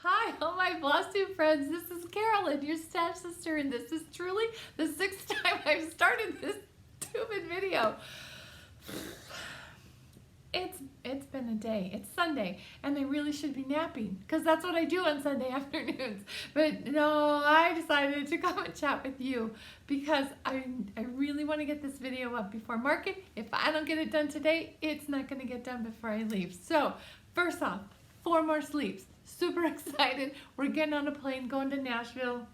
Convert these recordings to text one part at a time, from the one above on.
Hi, all my Blossom friends. This is Carolyn, your stash sister, and this is truly the 6th time I've started this stupid video. It's been a day. It's Sunday, and I really should be napping because that's what I do on Sunday afternoons. But no, I decided to come and chat with you because I really want to get this video up before market. If I don't get it done today, it's not going to get done before I leave. So first off, 4 more sleeps. Super excited. We're getting on a plane going to Nashville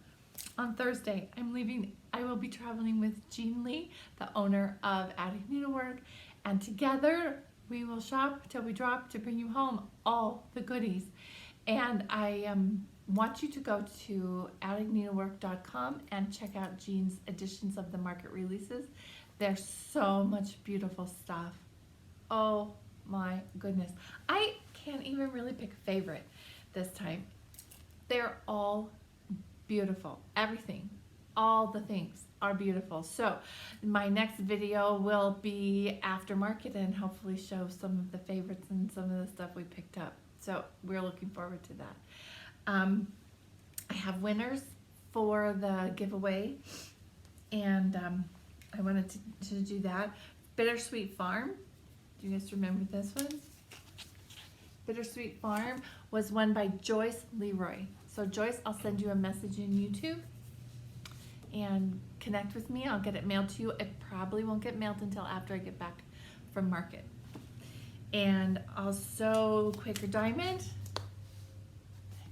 on Thursday. I will be traveling with Jean Lee, the owner of Attic Needlework, and together we will shop till we drop to bring you home all the goodies. And I want you to go to atticneedlework.com and check out Jean's editions of the market releases. There's so much beautiful stuff. Oh my goodness. I can't even really pick a favorite this time. They're all beautiful. Everything, all the things are beautiful. So my next video will be after market and hopefully show some of the favorites and some of the stuff we picked up. So we're looking forward to that. I have winners for the giveaway, and I wanted to do that. Bittersweet Farm. Do you guys remember this one? Bittersweet Farm was won by Joyce Leroy. So Joyce, I'll send you a message in YouTube and connect with me. I'll get it mailed to you. It probably won't get mailed until after I get back from market. And also Quaker Diamond.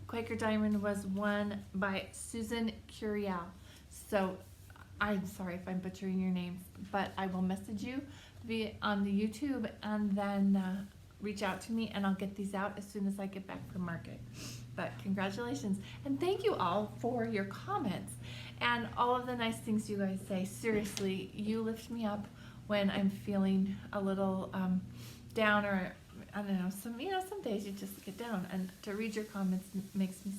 Quaker Diamond was won by Susan Curiel. So I'm sorry if I'm butchering your names, but I will message you on the YouTube and then reach out to me, and I'll get these out as soon as I get back from market. But congratulations, and thank you all for your comments and all of the nice things you guys say. Seriously, you lift me up when I'm feeling a little down, or I don't know, some days you just get down, and to read your comments makes me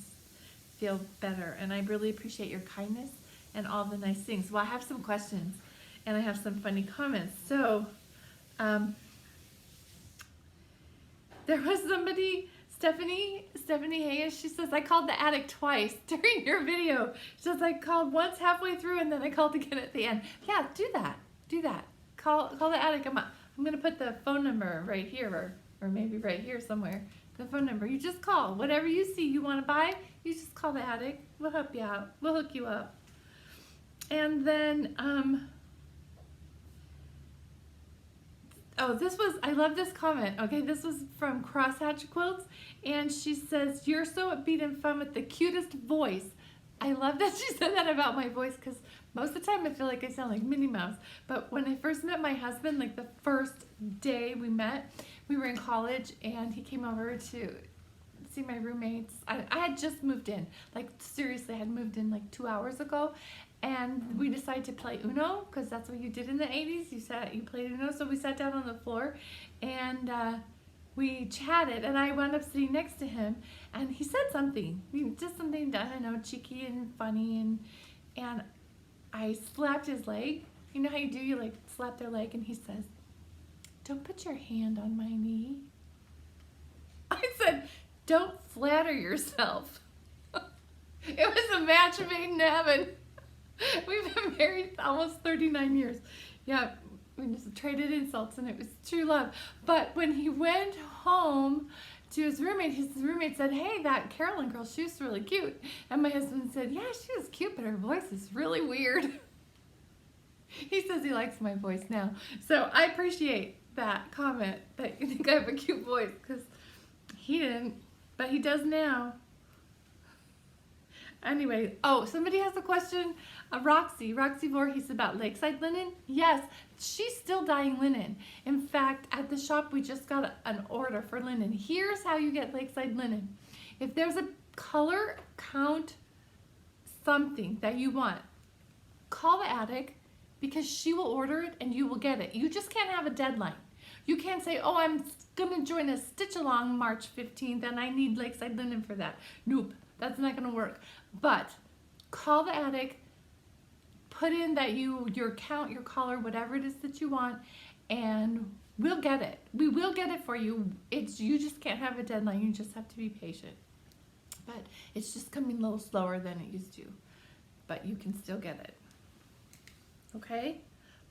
feel better, and I really appreciate your kindness and all the nice things. Well, I have some questions and I have some funny comments. So there was somebody, Stephanie Hayes, she says, I called the attic twice during your video. She says, I called once halfway through and then I called again at the end. Yeah, do that. Call the attic. I'm gonna put the phone number right here, or maybe right here somewhere. The phone number. You just call. Whatever you see you want to buy, you just call the attic. We'll help you out. We'll hook you up. And then, I love this comment. Okay, this was from Crosshatch Quilts, and she says, you're so upbeat and fun with the cutest voice. I love that she said that about my voice, because most of the time I feel like I sound like Minnie Mouse. But when I first met my husband, like the first day we met, we were in college, and he came over to see my roommates. I had just moved in. Like, seriously, I had moved in like 2 hours ago. And we decided to play Uno, because that's what you did in the 80s. You played Uno. So we sat down on the floor and we chatted, and I wound up sitting next to him, and he said something, just something, I don't know, cheeky and funny, and I slapped his leg. You know how you do, you like slap their leg, and he says, don't put your hand on my knee. I said, don't flatter yourself. It was a match made in heaven. We've been married almost 39 years. Yeah, we just traded insults, and it was true love. But when he went home to his roommate said, hey, that Carolyn girl, she was really cute. And my husband said, yeah, she was cute, but her voice is really weird. He says he likes my voice now. So I appreciate that comment, that you think I have a cute voice, because he didn't, but he does now. Anyway, somebody has a question. Roxy Voorhees about Lakeside linen. Yes, she's still dyeing linen. In fact, at the shop, we just got an order for linen. Here's how you get Lakeside linen. If there's a color count something that you want, call the attic, because she will order it and you will get it. You just can't have a deadline. You can't say, oh, I'm going to join a stitch along March 15th and I need Lakeside linen for that. Nope, that's not going to work. But call the attic, put in that your count, your color, whatever it is that you want, and we'll get it. We will get it for you. You just can't have a deadline. You just have to be patient. but it's just coming a little slower than it used to, but you can still get it. Okay,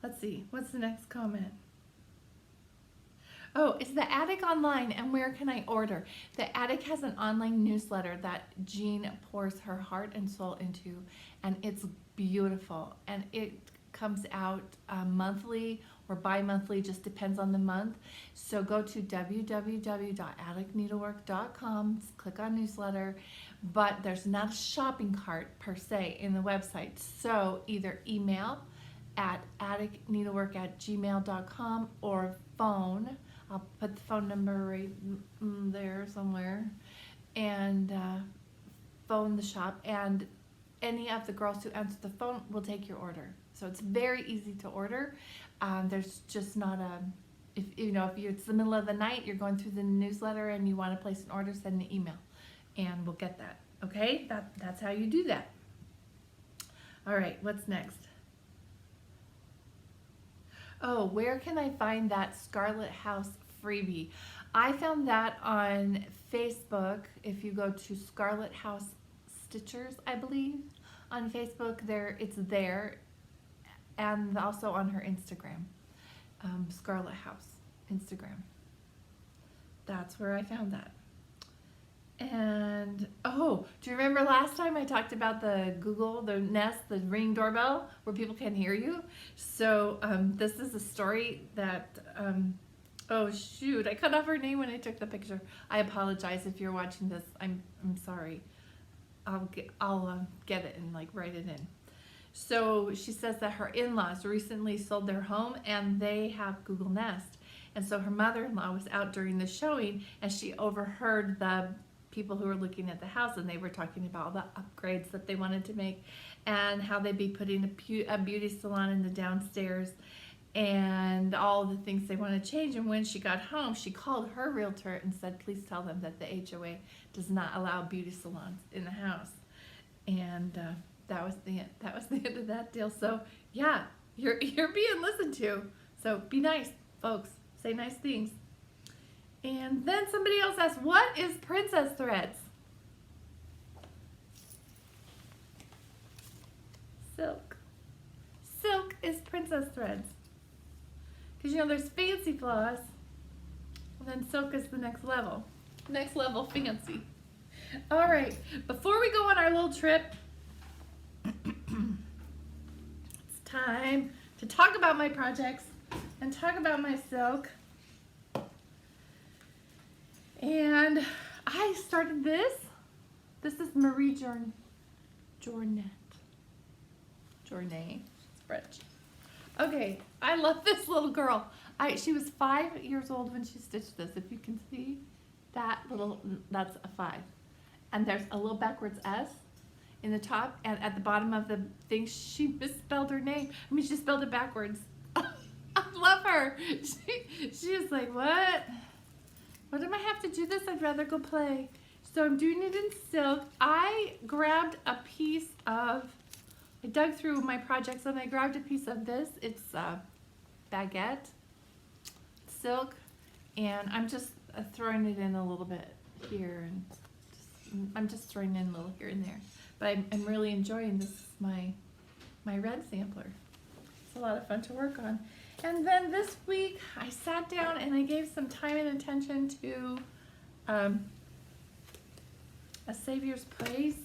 let's see, what's the next comment? Oh, is the Attic online, and where can I order? The Attic has an online newsletter that Jean pours her heart and soul into, and it's beautiful, and it comes out monthly or bi-monthly, just depends on the month. So go to www.atticneedlework.com, click on newsletter, but there's not a shopping cart per se in the website. So either email at atticneedlework@gmail.com or phone. I'll put the phone number right there somewhere, and phone the shop, and any of the girls who answer the phone will take your order. So it's very easy to order. There's just not a, if it's the middle of the night, you're going through the newsletter and you want to place an order, send an email and we'll get that. Okay, that's how you do that. All right, what's next? Oh, where can I find that Scarlet House freebie? I found that on Facebook. If you go to Scarlet House Stitchers, I believe, on Facebook, it's there, and also on her Instagram, Scarlet House Instagram. That's where I found that. And oh, do you remember last time I talked about the Nest, the Ring doorbell, where people can hear you? So this is a story that, oh shoot, I cut off her name when I took the picture. I apologize if you're watching this. I'm sorry. I'll get it and like write it in. So she says that her in-laws recently sold their home and they have Google Nest. And so her mother-in-law was out during the showing and she overheard the people who were looking at the house, and they were talking about all the upgrades that they wanted to make and how they'd be putting a beauty salon in the downstairs and all the things they want to change. And when she got home, she called her realtor and said, please tell them that the HOA does not allow beauty salons in the house. And that was the end of that deal. So yeah, you're being listened to. So be nice, folks. Say nice things. And then somebody else asked, what is Princess Threads? Silk. Silk is Princess Threads. Because there's fancy floss, and then silk is the next level. Next level fancy. All right, before we go on our little trip, it's time to talk about my projects and talk about my silk. And I started this. This is Marie Journet. Journet. It's French. Okay, I love this little girl. She was 5 years old when she stitched this. If you can see that that's a 5. And there's a little backwards S in the top, and at the bottom of the thing, she misspelled her name. I mean, she spelled it backwards. I love her. She was like, what? Why do I have to do this? I'd rather go play. So I'm doing it in silk. I grabbed a piece of, I dug through my projects and I grabbed a piece of this. It's baguette silk, and I'm just throwing it in a little bit here, and I'm just throwing in a little here and there. But I'm really enjoying this. Is my red sampler. It's a lot of fun to work on. And then this week I sat down and I gave some time and attention to A Savior's Praise.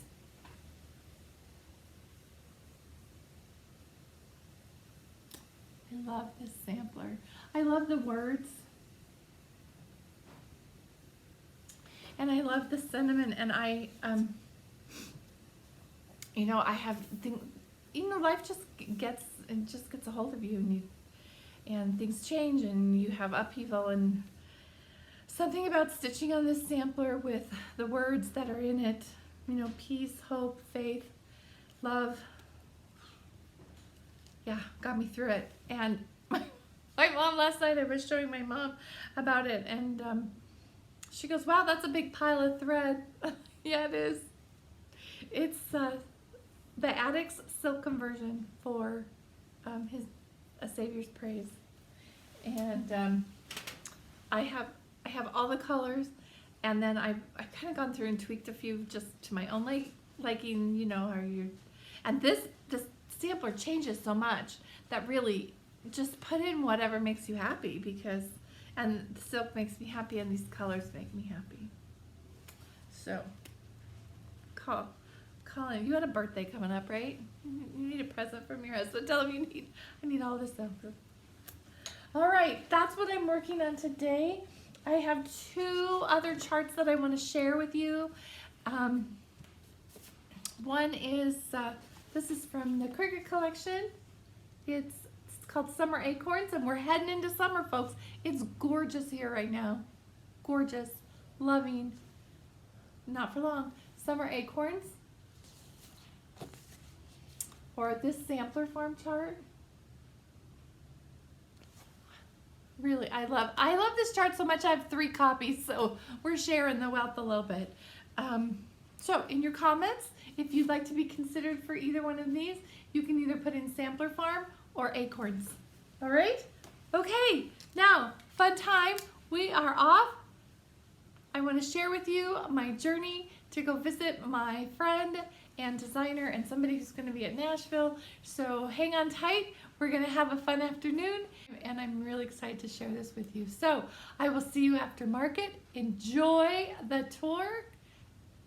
I love this sampler. I love the words. And I love the sentiment, and I life just gets a hold of you, and things change, and you have upheaval, and something about stitching on this sampler with the words that are in it, peace, hope, faith, love, yeah, got me through it. And my mom last night, I was showing my mom about it, and she goes, wow, that's a big pile of thread. Yeah, it is. It's the Attic's silk conversion for A Savior's Praise. And I have all the colors, And then I've kind of gone through and tweaked a few just to my own liking, you know, and this sampler changes so much that really just put in whatever makes you happy, because, and the silk makes me happy and these colors make me happy. So, Colin, you had a birthday coming up, right? You need a present from your husband. Tell him I need all this stuff. All right, that's what I'm working on today. I have 2 other charts that I want to share with you. One is, this is from the Cricket collection. It's called Summer Acorns, and we're heading into summer, folks. It's gorgeous here right now. Gorgeous, loving, not for long. Summer Acorns. Or this sampler form chart. Really, I love this chart so much. I have 3 copies, so we're sharing the wealth a little bit. So in your comments, if you'd like to be considered for either one of these, you can either put in sampler farm or acorns. All right? Okay, now, fun time. We are off. I want to share with you my journey to go visit my friend and designer and somebody who's going to be at Nashville. So hang on tight. We're going to have a fun afternoon, and I'm really excited to share this with you. So I will see you after market. Enjoy the tour,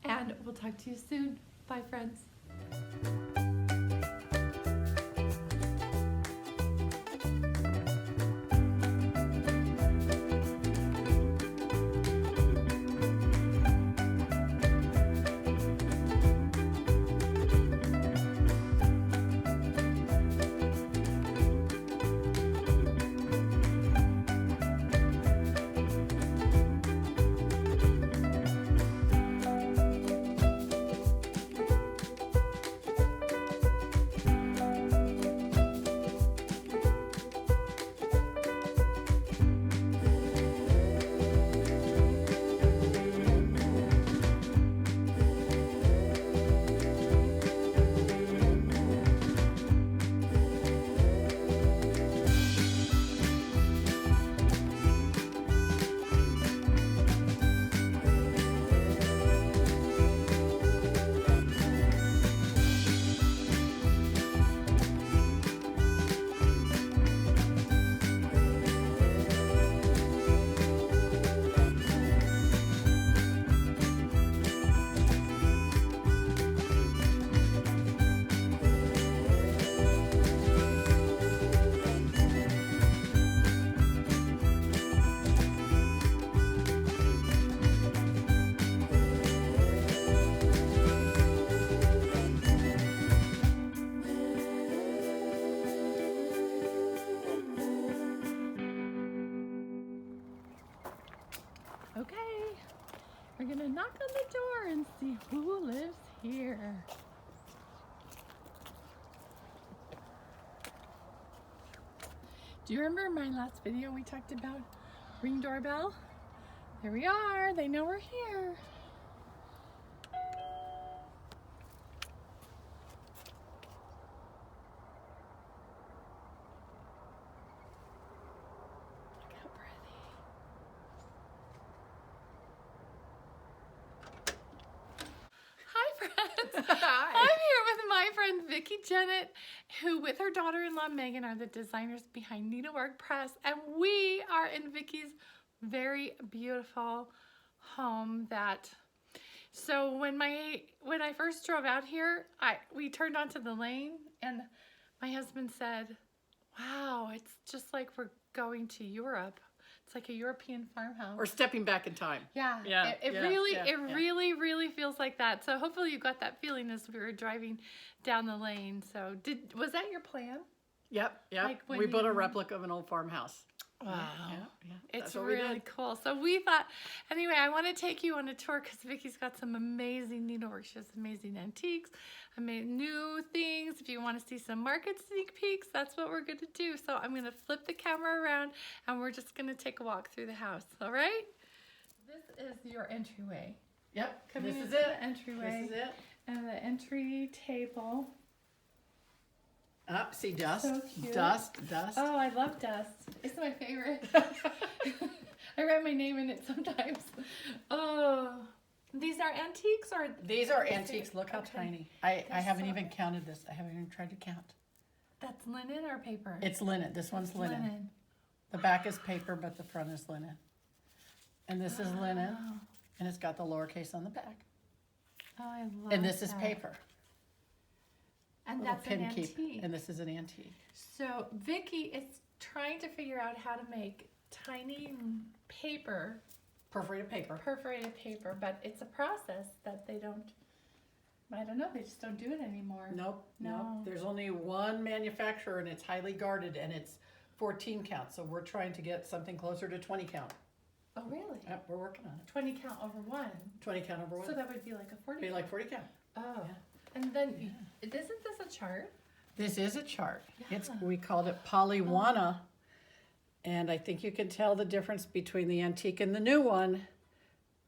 and we'll talk to you soon. Bye, friends. Okay, we're gonna knock on the door and see who lives here. Do you remember my last video we talked about ring doorbell? There we are, they know we're here. I'm here with my friend Vicki Jennett, who with her daughter-in-law Megan are the designers behind Needlework Press, and we are in Vicki's very beautiful home. So when I first drove out here, we turned onto the lane, and my husband said, "Wow, it's just like we're going to Europe. It's like a European farmhouse." Or stepping back in time. Yeah, it really feels like that. So hopefully you got that feeling as we were driving down the lane. So was that your plan? Yep. Like we built a replica of an old farmhouse. Wow. Yeah. It's really cool. So we thought, anyway, I want to take you on a tour because Vicki's got some amazing needlework. She has amazing antiques, new things. If you want to see some market sneak peeks, that's what we're going to do. So I'm going to flip the camera around and we're just going to take a walk through the house. All right? This is your entryway. Yep. Coming This is into it. the entryway. This is it. And the entry table. See, dust. So cute. Dust. Oh, I love dust. It's my favorite. I write my name in it sometimes. Oh, these are antiques or? These are antiques. Look how Okay. tiny. I They're haven't so- even counted this. I haven't even tried to count. That's linen or paper? It's linen. This one's linen. The back is paper, but the front is linen. And this is linen, Oh. and it's got the lowercase on the back. Oh, I love And this is that. paper. And Little that's an pin keep. antique. And this is an antique. So Vicky is trying to figure out how to make tiny paper, Perforated paper. perforated paper, but it's a process that they don't, I don't know, they just don't do it anymore. Nope. No. There's only one manufacturer, and it's highly guarded, and it's 14 count. So we're trying to get something closer to 20 count. Oh, really? Yep, we're working on it. 20 count over one. 20 count over one. So that would be like a 40 Be count. like 40 count. Oh. Yeah. And then, isn't this a chart? This is a chart. It's Yeah. we called it Polywana, and I think you can tell the difference between the antique and the new one.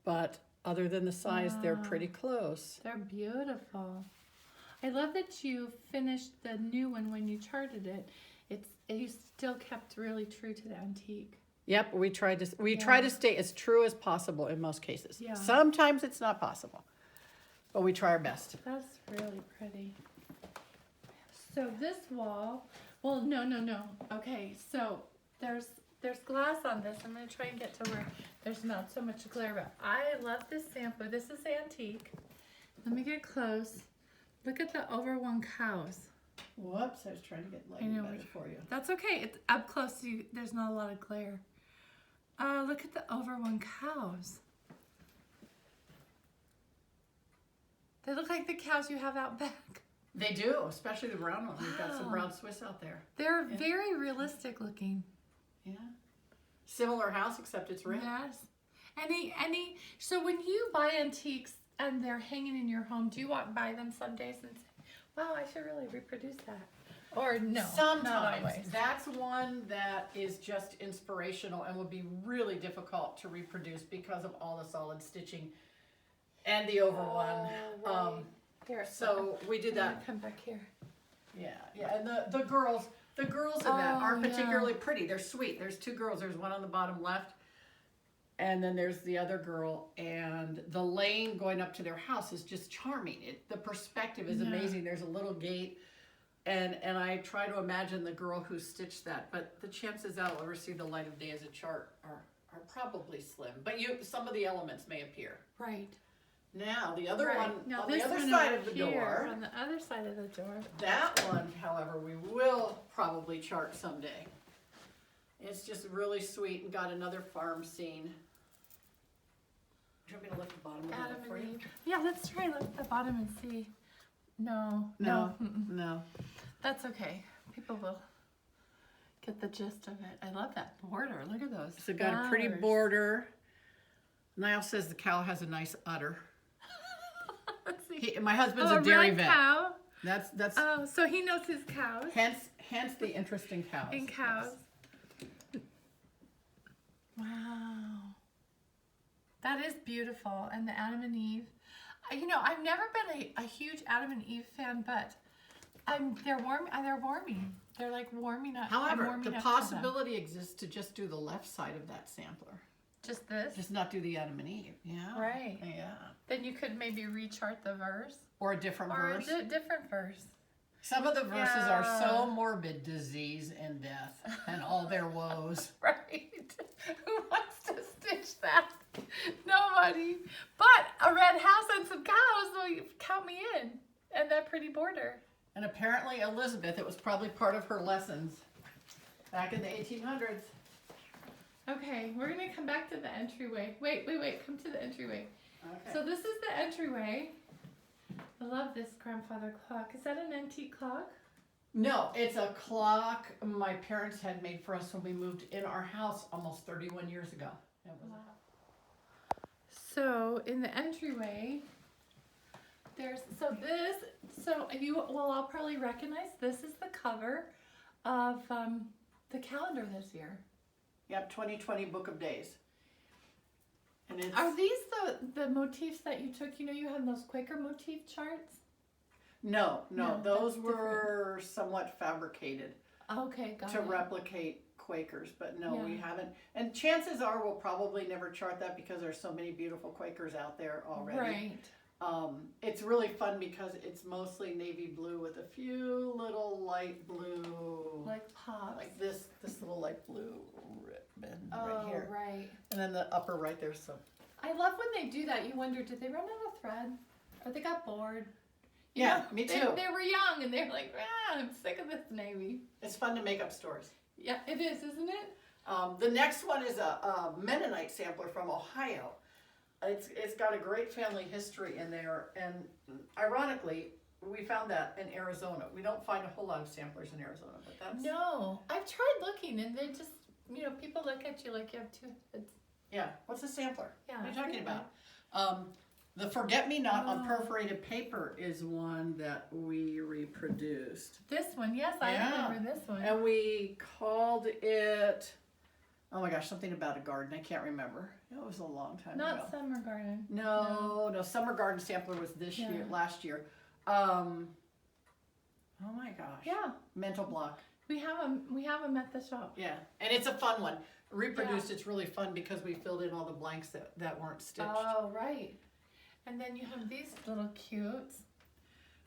But other than the size, they're Wow. pretty close. They're beautiful. I love that you finished the new one when you charted it. You still kept really true to the antique. Yep, we try to Yeah. stay as true as possible in most cases. Yeah. Sometimes it's not possible, but we try our best. That's really pretty. So this wall, well, no. Okay, so there's glass on this. I'm gonna try and get to where there's not so much glare, but I love this sample. This is antique. Let me get close. Look at the overwhelmed cows. Whoops, I was trying to get I know, lighting better for you. That's okay. It's up close. So there's not a lot of glare. Look at the overwhelmed cows. They look like the cows you have out back. They do, especially the brown one. We've got some Wow. brown Swiss out there. They're Yeah. very realistic looking. Yeah. Similar house, except it's red. Yes. So when you buy antiques and they're hanging in your home, do you walk by them some days and say, wow, I should really reproduce that? Or no, not Sometimes. always. That's one that is just inspirational and would be really difficult to reproduce because of all the solid stitching and the over one. Here, So we did I'm gonna that. come back here. Yeah. And the girls in that are Oh, particularly pretty. They're sweet. There's two girls. There's one on the bottom left, and then there's the other girl. And the lane going up to their house is just charming. The perspective is Yeah. amazing. There's a little gate. And I try to imagine the girl who stitched that, but the chances that I'll ever see the light of day as a chart are probably slim. But some of the elements may appear. Right. Now the other Right. one Now on the this other one side over of the here, door. on the other side of the door. That one, however, we will probably chart someday. It's just really sweet and got another farm scene. Do you want me to lift the bottom of Adam it for and you? Eve. Yeah, let's try lift the bottom and see. No. No. That's okay. People will get the gist of it. I love that border. Look at those. So got a pretty flowers. border. Niall says the cow has a nice udder. Let's see. My husband's Oh, a dairy red vet. cow. That's Oh, so he knows his cows hence the interesting cows. and cows. Wow. That is beautiful. And the Adam and Eve. I've never been a huge Adam and Eve fan, but they're warming. They're like warming up. I'm However, warming the up to them. possibility exists to just do the left side of that sampler. Just this? Just not do the Adam and Eve. Yeah. Right. Yeah. Then you could maybe rechart the verse. Or a different Or verse. a different verse. Some of the verses Yeah. are so morbid, disease and death and all their woes. Right. Who wants to stitch that? Nobody. But a red house and some cows, so you count me in. And that pretty border. And apparently Elizabeth, it was probably part of her lessons back in the 1800s. Okay, we're going to come back to the entryway. Wait. Come to the entryway. Okay. So this is the entryway. I love this grandfather clock. Is that an antique clock? No, it's a clock my parents had made for us when we moved in our house almost 31 years ago. It was Wow. So in the entryway, I'll probably recognize this is the cover of the calendar this year. Yep, 2020 Book of Days. And it's Are these the motifs that you took? You had those Quaker motif charts? no, No, those that's were somewhat fabricated Okay, got to it. replicate Quakers, but no, we Yeah. haven't. And chances are we'll probably never chart that because there's so many beautiful Quakers out there already. Right. It's really fun because it's mostly navy blue with a few little light blue, Like pops. like this little light blue ribbon Oh, right here. right. And then the upper right there's some. I love when they do that. You wonder, did they run out of thread? Or they got bored? You Yeah, know, me they, too. they were young and they're like, I'm sick of this navy. It's fun to make up stories. Yeah, it is, isn't it? The next one is a Mennonite sampler from Ohio. It's got a great family history in there, and ironically, we found that in Arizona. We don't find a whole lot of samplers in Arizona, but that's No, I've tried looking and they just, people look at you like you have two heads. yeah. What's a sampler? Yeah. What are you talking about? The Forget-Me-Not on Oh. perforated paper is one that we reproduced, This one, yes, I Yeah. remember this one. and we called it. Oh my gosh, something about a garden. I can't remember. It was a long time ago. Not Summer Garden. No, Summer Garden Sampler was last year. Oh my gosh. Yeah, Mental block. we have them at the shop. Yeah, and it's a fun one. Reproduced, it's really fun because we filled in all the blanks that weren't stitched. Oh, right. And then you have these little cutes.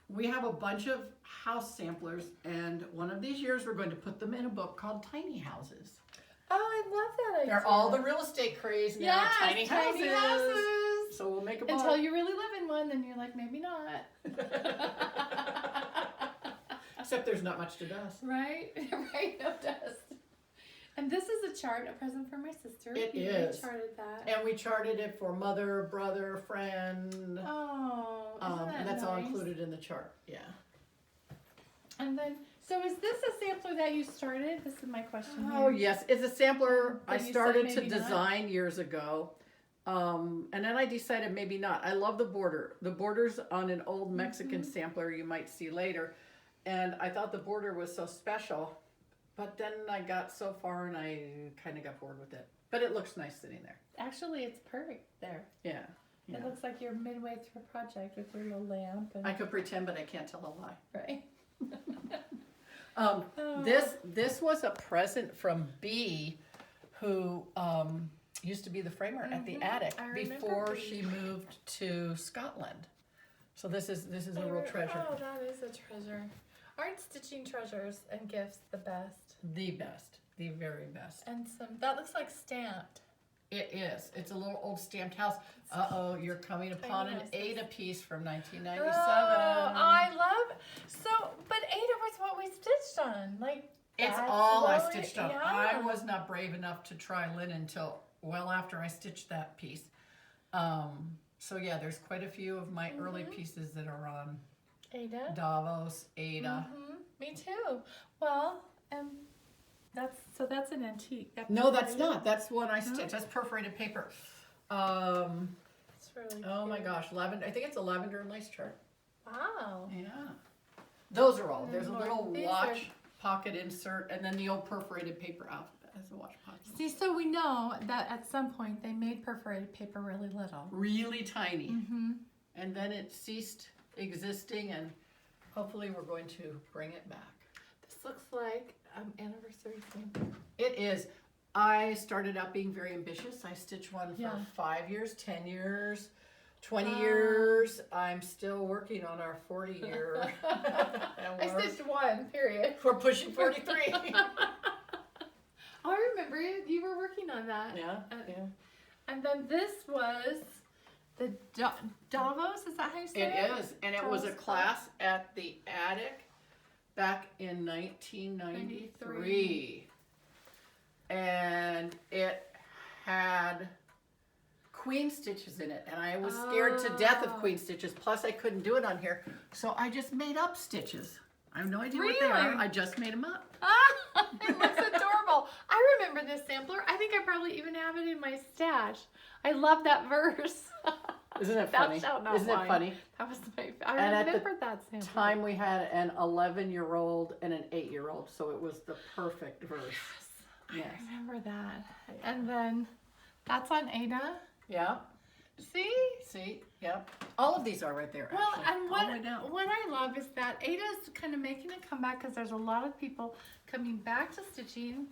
We have a bunch of house samplers, and one of these years we're going to put them in a book called Tiny Houses. Oh, I love that idea. They're all the real estate craze now. Yes, Tiny houses. houses. So we'll make a book. Until you really live in one, then you're like, maybe not. Except there's not much to dust. Right? Right, no dust. And this is a chart, a present for my sister. It You is. charted that. And we charted it for mother, brother, friend. Oh, isn't that And that's all nice? included in the chart. Yeah. And then, so is this a sampler that you started? This is my question Oh here. yes, it's a sampler I That you said started to maybe not? design years ago. And then I decided maybe not. I love the border. The border's on an old Mexican Mm-hmm. sampler you might see later. And I thought the border was so special. But then I got so far and I kind of got bored with it. But it looks nice sitting there. Actually, it's perfect there. Yeah. yeah. It looks like you're midway through a project with your little lamp. And, I could pretend, but I can't tell a lie. right? Um, Oh. This was a present from B, who used to be the framer at the attic I remember before B. she moved to Scotland. So this is a real treasure. Oh, that is a treasure. Aren't stitching treasures and gifts the best? The best, the very best. And that looks like stamped. It is. It's a little old stamped house. You're coming upon an houses. Ada piece from Oh, 1997. I love. But Ada was what we stitched on. Like It's that's all I what we- stitched on. yeah. I was not brave enough to try linen until well after I stitched that piece. So yeah, there's quite a few of my early pieces that are on Ada. Davos, Ada. Me too. Well, that's an antique. No, that's not. That's one I stitched. That's perforated paper. It's really Oh my cute. gosh, lavender. I think it's a lavender and lace chart. Wow. Yeah. Those are all. And There's a more. little These watch pocket insert, and then the old perforated paper alphabet as a watch pocket. See, so we know that at some point they made perforated paper really little. Really tiny. Mm-hmm. And then it ceased existing, and hopefully we're going to bring it back. This looks like anniversary thing. It is. I started out being very ambitious. I stitched one for Yeah. 5 years, 10 years, 20 Wow. years. I'm still working on our 40 year. I stitched one, period. We're pushing 43. I remember you were working on that. yeah, yeah. And then this was the Davos, is that how you say it? It is. And it was a Davos class at the attic back in 1993. And it had queen stitches in it, and I was scared to death of queen stitches. Plus I couldn't do it on here, so I just made up stitches. I have no idea what they are. Really? I just made them up. It looks adorable. I remember this sampler. I think I probably even have it in my stash. I love that verse. Isn't it Thou funny? shalt not Isn't it whine. funny? That was I And at the remember that sampler. Time we had an 11-year-old and an 8-year-old, so it was the perfect verse. Yes. I remember that. And then that's on Ada. Yeah. See? See? Yep. All of these are right there. Well, actually. and All the way down. what I love is that Ada's kind of making a comeback because there's a lot of people coming back to stitching.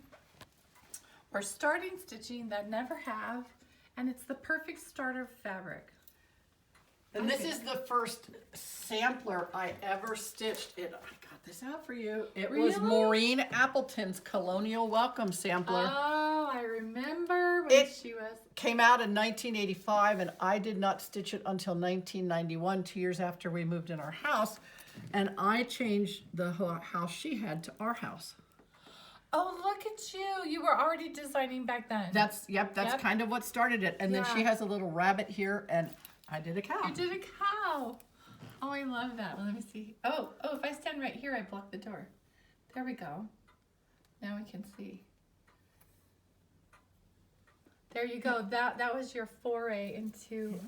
or starting stitching that never have, and it's the perfect starter fabric. And this is the first sampler I ever stitched. I got this out for you. It was Maureen Appleton's Colonial Welcome sampler. Oh, I remember when she was. Came out in 1985, and I did not stitch it until 1991, 2 years after we moved in our house. And I changed the house she had to our house. Oh, look at you. You were already designing back then. That's kind of what started it. And then she has a little rabbit here, and I did a cow. You did a cow. Oh, I love that. Well, let me see. Oh, if I stand right here, I block the door. There we go. Now we can see. There you go. That was your foray into.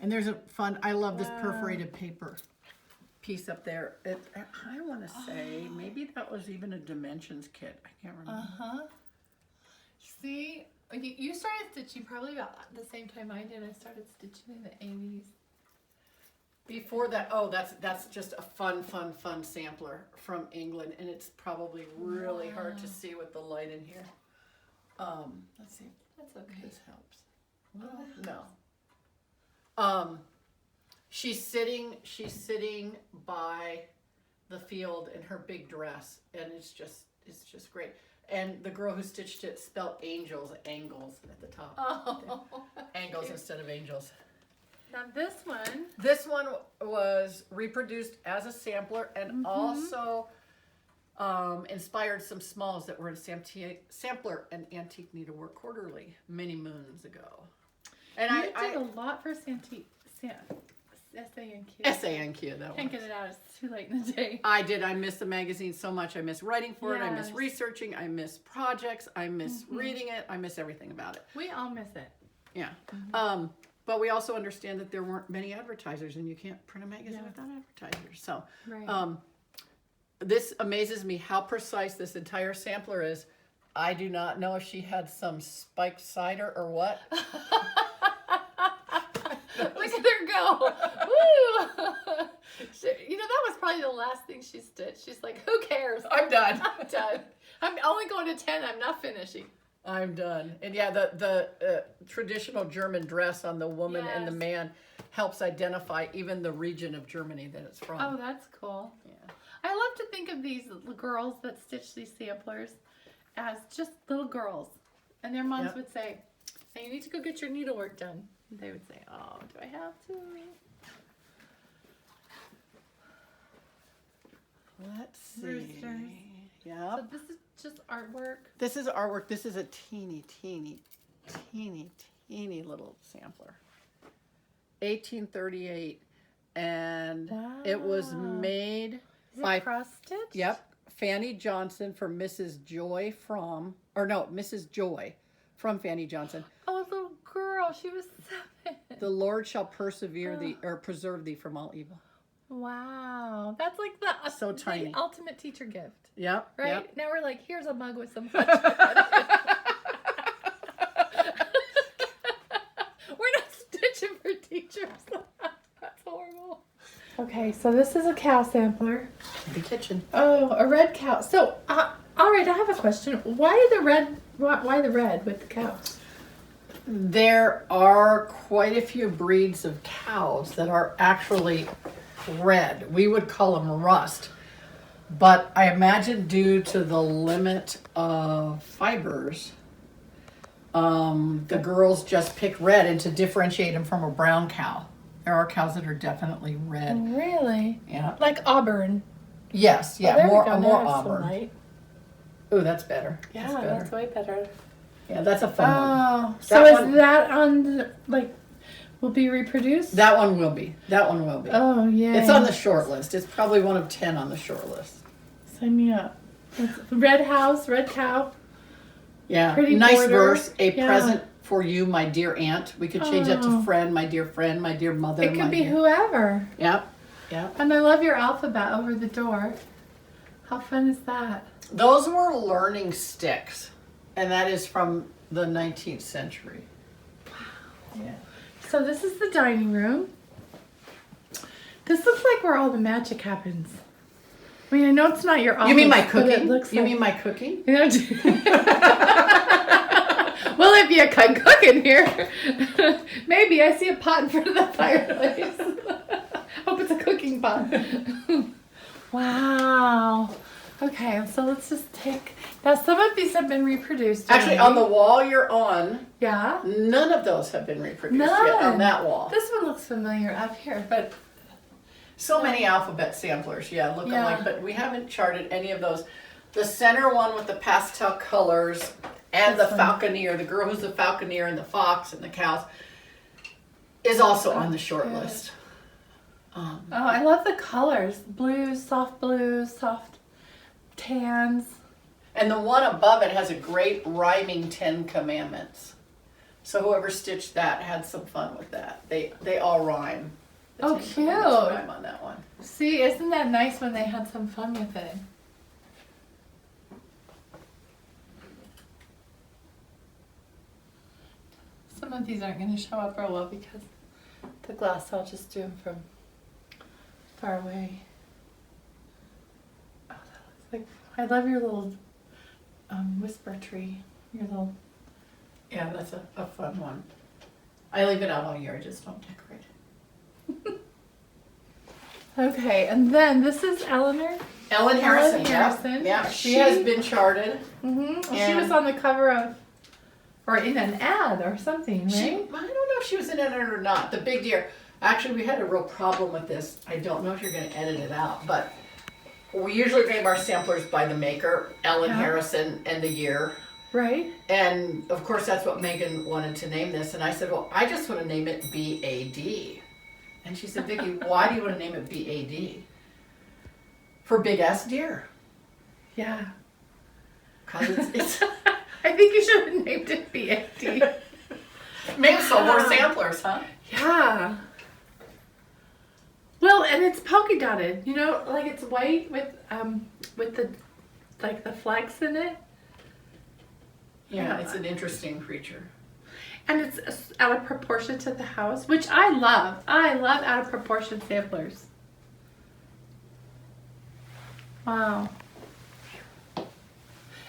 And there's a fun. I love this perforated paper piece up there. I want to say maybe that was even a dimensions kit. I can't remember. See, you started stitching probably about the same time I did. I started stitching in the 80s. Before that, that's just a fun sampler from England, and it's probably really hard to see with the light in here. Let's see. That's okay. This helps. Well, no. She's sitting by the field in her big dress, and it's just great. And the girl who stitched it spelled angels at the top. Oh, angles instead of angels. Now this one was reproduced as a sampler, and also inspired some smalls that were in Sampler and Antique Needlework Quarterly many moons ago. And you did a lot for SANQ. SANQ, that one. Can't get it out. It's too late in the day. I did. I miss the magazine so much. I miss writing for it. I miss researching. I miss projects. I miss reading it. I miss everything about it. We all miss it. Yeah. But we also understand that there weren't many advertisers, and you can't print a magazine without advertisers. So this amazes me how precise this entire sampler is. I do not know if she had some spiked cider or what. Look at her go. Woo! That was probably the last thing she stitched. She's like, who cares? I'm done. I'm done. I'm only going to 10. I'm not finishing. I'm done. And yeah, the traditional German dress on the woman and the man helps identify even the region of Germany that it's from. Oh, that's cool. Yeah. I love to think of these girls that stitch these samplers as just little girls. And their moms would say, hey, you need to go get your needlework done. And they would say, oh, do I have to? Let's see. Roosters. Yeah. So this is just artwork. This is artwork. This is a teeny little sampler. 1838. And it was made by cross-stitched? Yep. Fanny Johnson for Mrs. Joy from Fanny Johnson. Oh, a little girl. She was 7. The Lord shall preserve thee from all evil. Wow. That's like the ultimate teacher gift. Yep. Right? Yep. Now we're like, here's a mug with some We're not stitching for teachers. That's horrible. Okay, so this is a cow sampler. The kitchen. Oh, a red cow. So, all right, I have a question. Why the red with the cows? There are quite a few breeds of cows that are actually red. We would call them rust. But I imagine due to the limit of fibers, the girls just pick red and to differentiate them from a brown cow. There are cows that are definitely red. Really? Yeah. Like auburn. Yes, yeah, Oh, more more auburn. Ooh, that's better. Yeah, that's way better. Yeah, that's a fun one. Oh, so that on will be reproduced? That one will be. Oh, yeah. It's on the short list. It's probably one of 10 on the short list. Sign me up. Red house, red cow. Yeah. Pretty nice border. verse. A present for you, my dear aunt. We could change that to friend, my dear mother. It could be whoever. Yep. Yep. And I love your alphabet over the door. How fun is that? Those were learning sticks. And that is from the 19th century. Wow. Yeah. So this is the dining room. This looks like where all the magic happens. I mean, I know it's not your office. You mean my cooking? It looks you mean my cooking? Yeah. in here. Maybe I see a pot in front of the fireplace. Hope it's a cooking pot. Wow. Okay, so let's just take. Now, some of these have been reproduced. Actually, on the wall you're on, Yeah. none of those have been reproduced yet on that wall. This one looks familiar up here, but So many alphabet samplers, looking Yeah. like, but we haven't charted any of those. The center one with the pastel colors and This the one. falconer, the girl who's the falconer and the fox and the cows, is also on the short good. list. oh, I love the colors: blues, soft tans. And the one above it has a great rhyming 10 commandments. So whoever stitched that had some fun with that. They all rhyme. The Oh, 10 commandments cute. rhyme on that one. See, isn't that nice when they had some fun with it? Some of these aren't going to show up real well because the glass, I'll just do them from far away. Oh, that looks like, I love your little whisper tree. Your little, Yeah, that's a fun one. I leave it out all year, I just don't decorate. okay, and then this is Eleanor. Ellen Harrison. Ellen yeah. Harrison. Yeah, she has been charted. She was on the cover of, or in an ad or something, right? I don't know if she was in it or not. The big deer. Actually, we had a real problem with this. I don't know if you're going to edit it out, but we usually name our samplers by the maker, Ellen Yeah. Harrison, and the year. Right. And of course, that's what Megan wanted to name this. And I said, well, I just want to name it BAD. And she said, Vicki, why do you want to name it BAD? For big ass deer. Yeah. Because it's I think you should have named it BAD. maybe so more Wow. samplers, huh? Yeah. Well, and it's polka dotted, you know, like it's white with the like the flags in it. Yeah, it's an interesting creature. And it's out of proportion to the house, which I love. I love out of proportion samplers. Wow.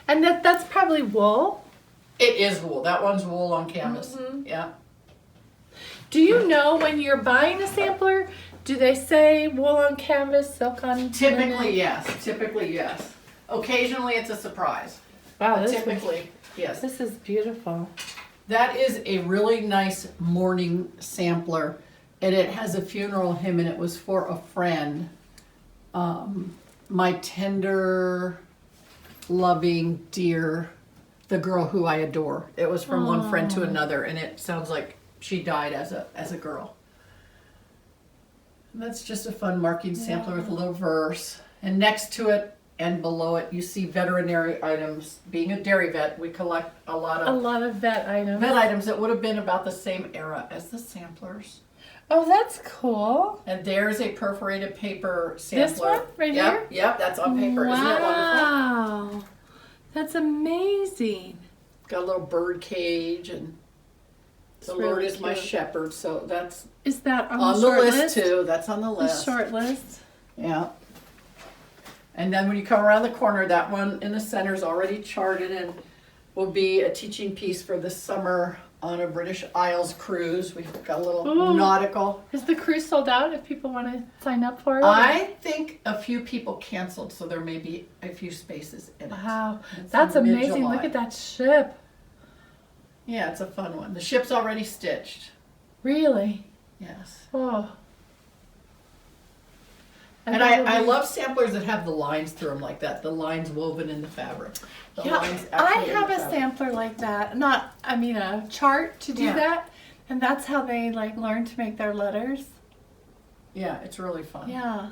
And that's probably wool. It is wool. That one's wool on canvas. Mhm. Yeah. Do you know when you're buying a sampler, do they say wool on canvas, silk on Typically, linen? yes. Typically, yes. Occasionally, it's a surprise. Wow, But this typically, yes. this is beautiful. That is a really nice morning sampler, and it has a funeral hymn, and it was for a friend. My tender, loving, dear, the girl who I adore. It was from one friend to Aw. another, and it sounds like she died as a girl. And that's just a fun marking sampler with a little verse. And next to it and below it, you see veterinary items. Being a dairy vet, we collect a lot A of lot of vet items. vet items that would have been about the same era as the samplers. Oh, that's cool. And there's a perforated paper sampler. This one right Yep, here? yep, that's on paper. Isn't that wonderful? Wow. That's amazing. Got a little bird cage, and the It's Lord really is my cute. shepherd, so that's Is that on, on the the short list too. That's on the The list. short list. Yeah. And then when you come around the corner, that one in the center is already charted and will be a teaching piece for this summer on a British Isles cruise. We've got a little Ooh. nautical. Is the cruise sold out if people want to sign up for it? I think a few people canceled, so there may be a few spaces in it. Wow. It's That's in amazing. mid-July. Look at that ship. Yeah, it's a fun one. The ship's already stitched. Really? Yes. Oh. And that would I be- love samplers that have the lines through them like that. The lines woven in the fabric. The Yeah, lines I actually in have the a fabric. sampler like that. A chart to do Yeah. that. And that's how they like learn to make their letters. Yeah, it's really fun. Yeah.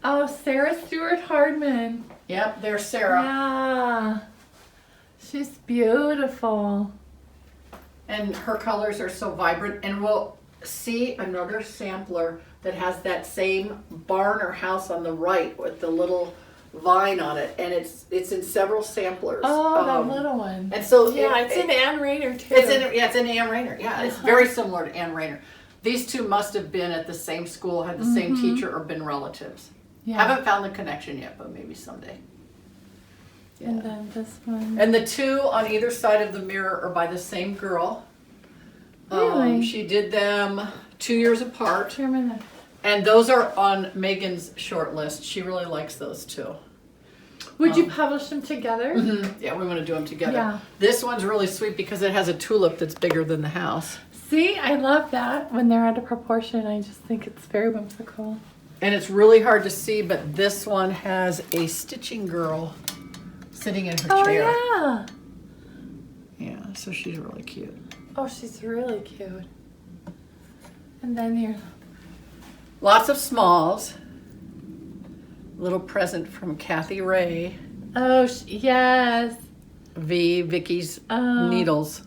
Oh, Sarah Stewart Hardman. Yep, there's Sarah. Yeah. She's beautiful. And her colors are so vibrant. And we'll see another sampler that has that same barn or house on the right with the little vine on it. And it's in several samplers. Oh, that little one. And so Yeah, it's in Anne Rayner too. It's in Anne Rayner. Yeah, it's very similar to Anne Rayner. These two must have been at the same school, had the same teacher, or been relatives. Yeah. Haven't found the connection yet, but maybe someday. And then this one. And the two on either side of the mirror are by the same girl. Really? She did them 2 years apart. I remember that. And those are on Megan's short list. She really likes those too. Would you publish them together? Mm-hmm. Yeah, we want to do them together. Yeah. This one's really sweet because it has a tulip that's bigger than the house. See, I love that when they're out of proportion. I just think it's very whimsical. And it's really hard to see, but this one has a stitching girl sitting in her chair. Oh, Yeah, so she's really cute. yeah. Oh, she's really cute. And then you're... Lots of smalls. Little present from Kathy Ray. Oh, yes. Vicky's needles.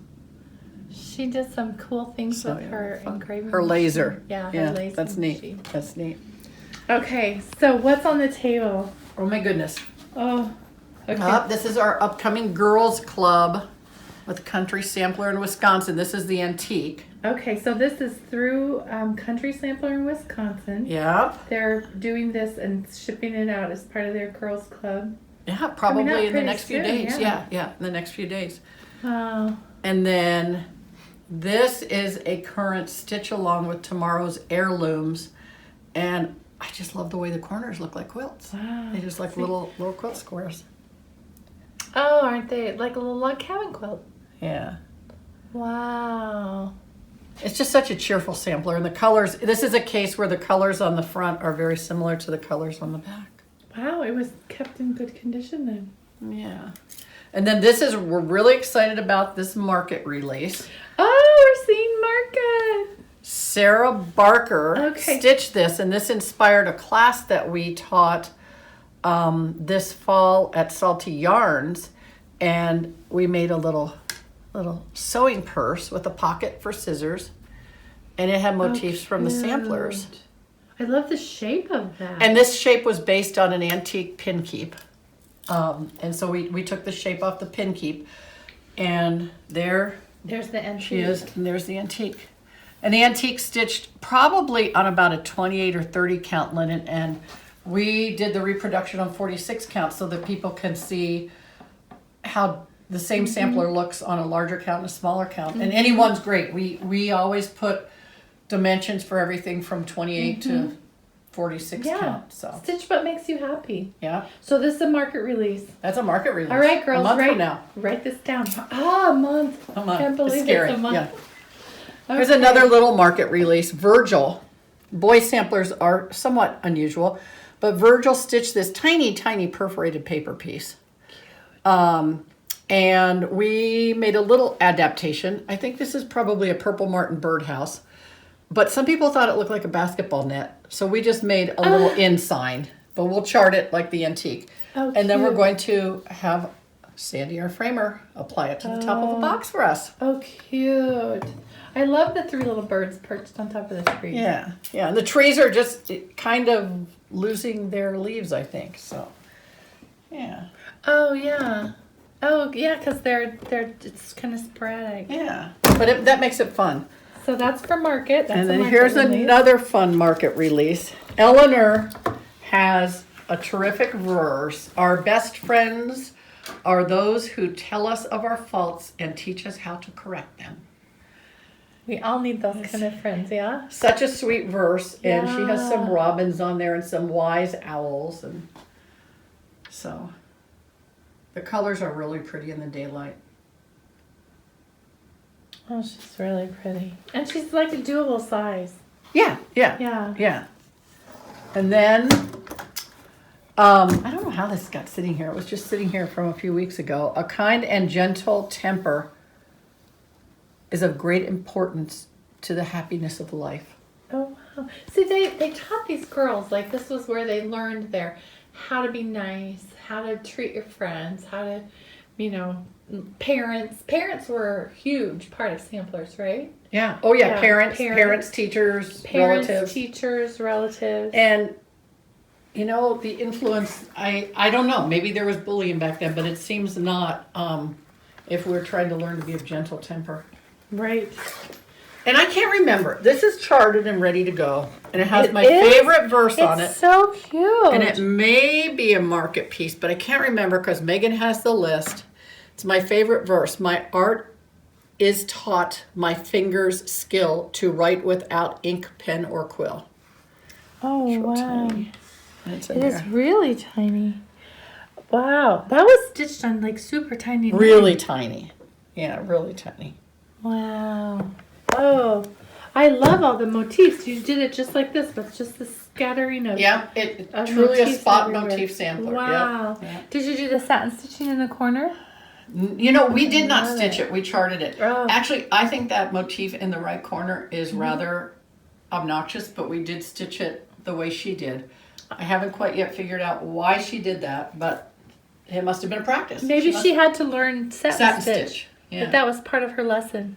She does some cool things So, with yeah, her fun. engraving. Her laser. machine. Yeah, her Yeah, laser. that's neat. machine. That's neat. Okay, so what's on the table? Oh my goodness. Oh, okay. This is our upcoming girls club with Country Sampler in Wisconsin. This is the antique. Okay, so this is through Country Sampler in Wisconsin. Yeah. They're doing this and shipping it out as part of their girls club. Yeah, Coming probably up in the pretty next few soon, days. yeah. Yeah, in the next few days. Wow. And then this is a current stitch along with tomorrow's heirlooms. And I just love the way the corners look like quilts. Wow. They just like See? little quilt squares. Oh, aren't they like a little log cabin quilt? Yeah. Wow. It's just such a cheerful sampler. And the colors, this is a case where the colors on the front are very similar to the colors on the back. Wow, it was kept in good condition then. Yeah. And then we're really excited about this market release. Oh, we're seeing Market. Sarah Barker Okay. stitched this, and this inspired a class that we taught this fall at Salty Yarns. And we made a little sewing purse with a pocket for scissors. And it had motifs from the samplers. Cute. I love the shape of that. And this shape was based on an antique pin keep. And so we took the shape off the pin keep. And there's the antique. she is, and there's the antique. And the antique stitched probably on about a 28 or 30 count linen. And we did the reproduction on 46 count so that people can see how the same sampler looks on a larger count and a smaller count. And any one's great. We always put dimensions for everything from 28 to 46 count. So Stitch what makes you happy. yeah, So this is a market release. that's a market release. All right, girls, a month write from now. Write this down. Ah, a month. A month. Can't believe it's scary. it's a month. Yeah. Here's Okay. another little market release. Virgil. Boy samplers are somewhat unusual, but Virgil stitched this tiny, tiny perforated paper piece. And we made a little adaptation. I think this is probably a purple martin birdhouse, but some people thought it looked like a basketball net. So we just made a little in sign, but we'll chart it like the antique. Oh, And then we're cute. going to have Sandy, our framer, apply it to the top of the box for us. Oh, cute. I love the three little birds perched on top of the tree. Yeah, yeah. And the trees are just kind of losing their leaves, I think. So, yeah, Oh, yeah. Oh, yeah, because they're it's kind of sporadic. yeah. But that makes it fun. So that's for market. That's And a then market here's release. another fun market release. Eleanor has a terrific verse. Our best friends are those who tell us of our faults and teach us how to correct them. We all need those kind of friends, yeah? Such a sweet verse, and she has some Yeah. robins on there and some wise owls, and so the colors are really pretty in the daylight. Oh, she's really pretty. And she's like a doable size. Yeah, yeah, Yeah. yeah. And then I don't know how this got sitting here. It was just sitting here from a few weeks ago. A kind and gentle temper is of great importance to the happiness of life. Oh, wow. See, they taught these girls, like this was where they learned how to be nice, how to treat your friends, how to, parents. Parents were a huge part of samplers, right? Yeah. Oh yeah. Yeah, Parents, parents, teachers, Parents, relatives, teachers, relatives. and the influence. I don't know. Maybe there was bullying back then, but it seems not. If we're trying to learn to be of gentle temper. Right. And I can't remember. This is charted and ready to go. And it has It my is? favorite verse on it. It's so cute. And it may be a market piece, but I can't remember because Megan has the list. It's my favorite verse. My art is taught my fingers skill to write without ink, pen, or quill. Oh, Short, wow. tiny. And it's in It is there. really tiny. Wow. That was stitched on like super tiny. Really lines. tiny. Yeah, really tiny. Wow. Oh, I love all the motifs. You did it just like this, with just the scattering of. Yeah, it of truly a motifs spot everywhere. motif sampler. Wow. Yep. Yep. Did you do the satin stitching in the corner? You know, we did not Love stitch it. it. We charted it. Oh. Actually, I think that motif in the right corner is rather obnoxious, but we did stitch it the way she did. I haven't quite yet figured out why she did that, but it must have been a practice. Maybe must- she had to learn satin stitch. Yeah, But that was part of her lesson.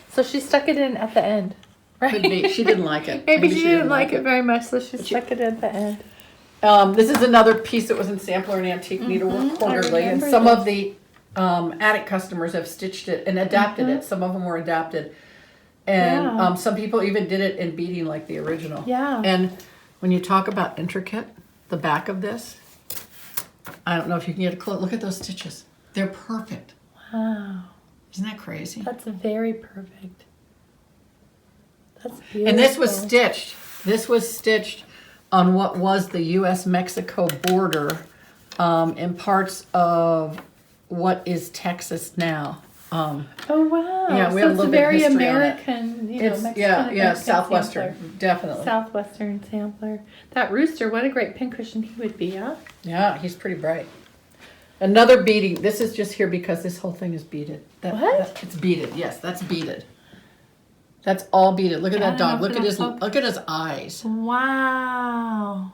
So she stuck it in at the end. Right? could be. She didn't like it. Maybe she didn't like it very much, so she stuck it in at the end. This is another piece that was in Sampler and Antique Needlework Quarterly, and remember some this. of the attic customers have stitched it and adapted it. Some of them were adapted, and Yeah. some people even did it in beading like the original. Yeah. And when you talk about intricate, the back of this, I don't know if you can get a close look at those stitches. They're perfect. Wow. Isn't that crazy? That's very perfect. That's beautiful. And this was stitched. This was stitched on what was the U.S.-Mexico border in parts of what is Texas now. Oh wow! Yeah, we so have a it's little bit of very history on it. American, you know, It's Mexican, yeah, American southwestern, sampler. definitely. Southwestern sampler. That rooster, what a great pincushion he would be, huh? Yeah, he's pretty bright. Another beading. This is just here because this whole thing is beaded. What? It's beaded. Yes, that's beaded. That's all beaded. Look at I that don't know dog. if Look at it'll his focus. look at his eyes. Wow!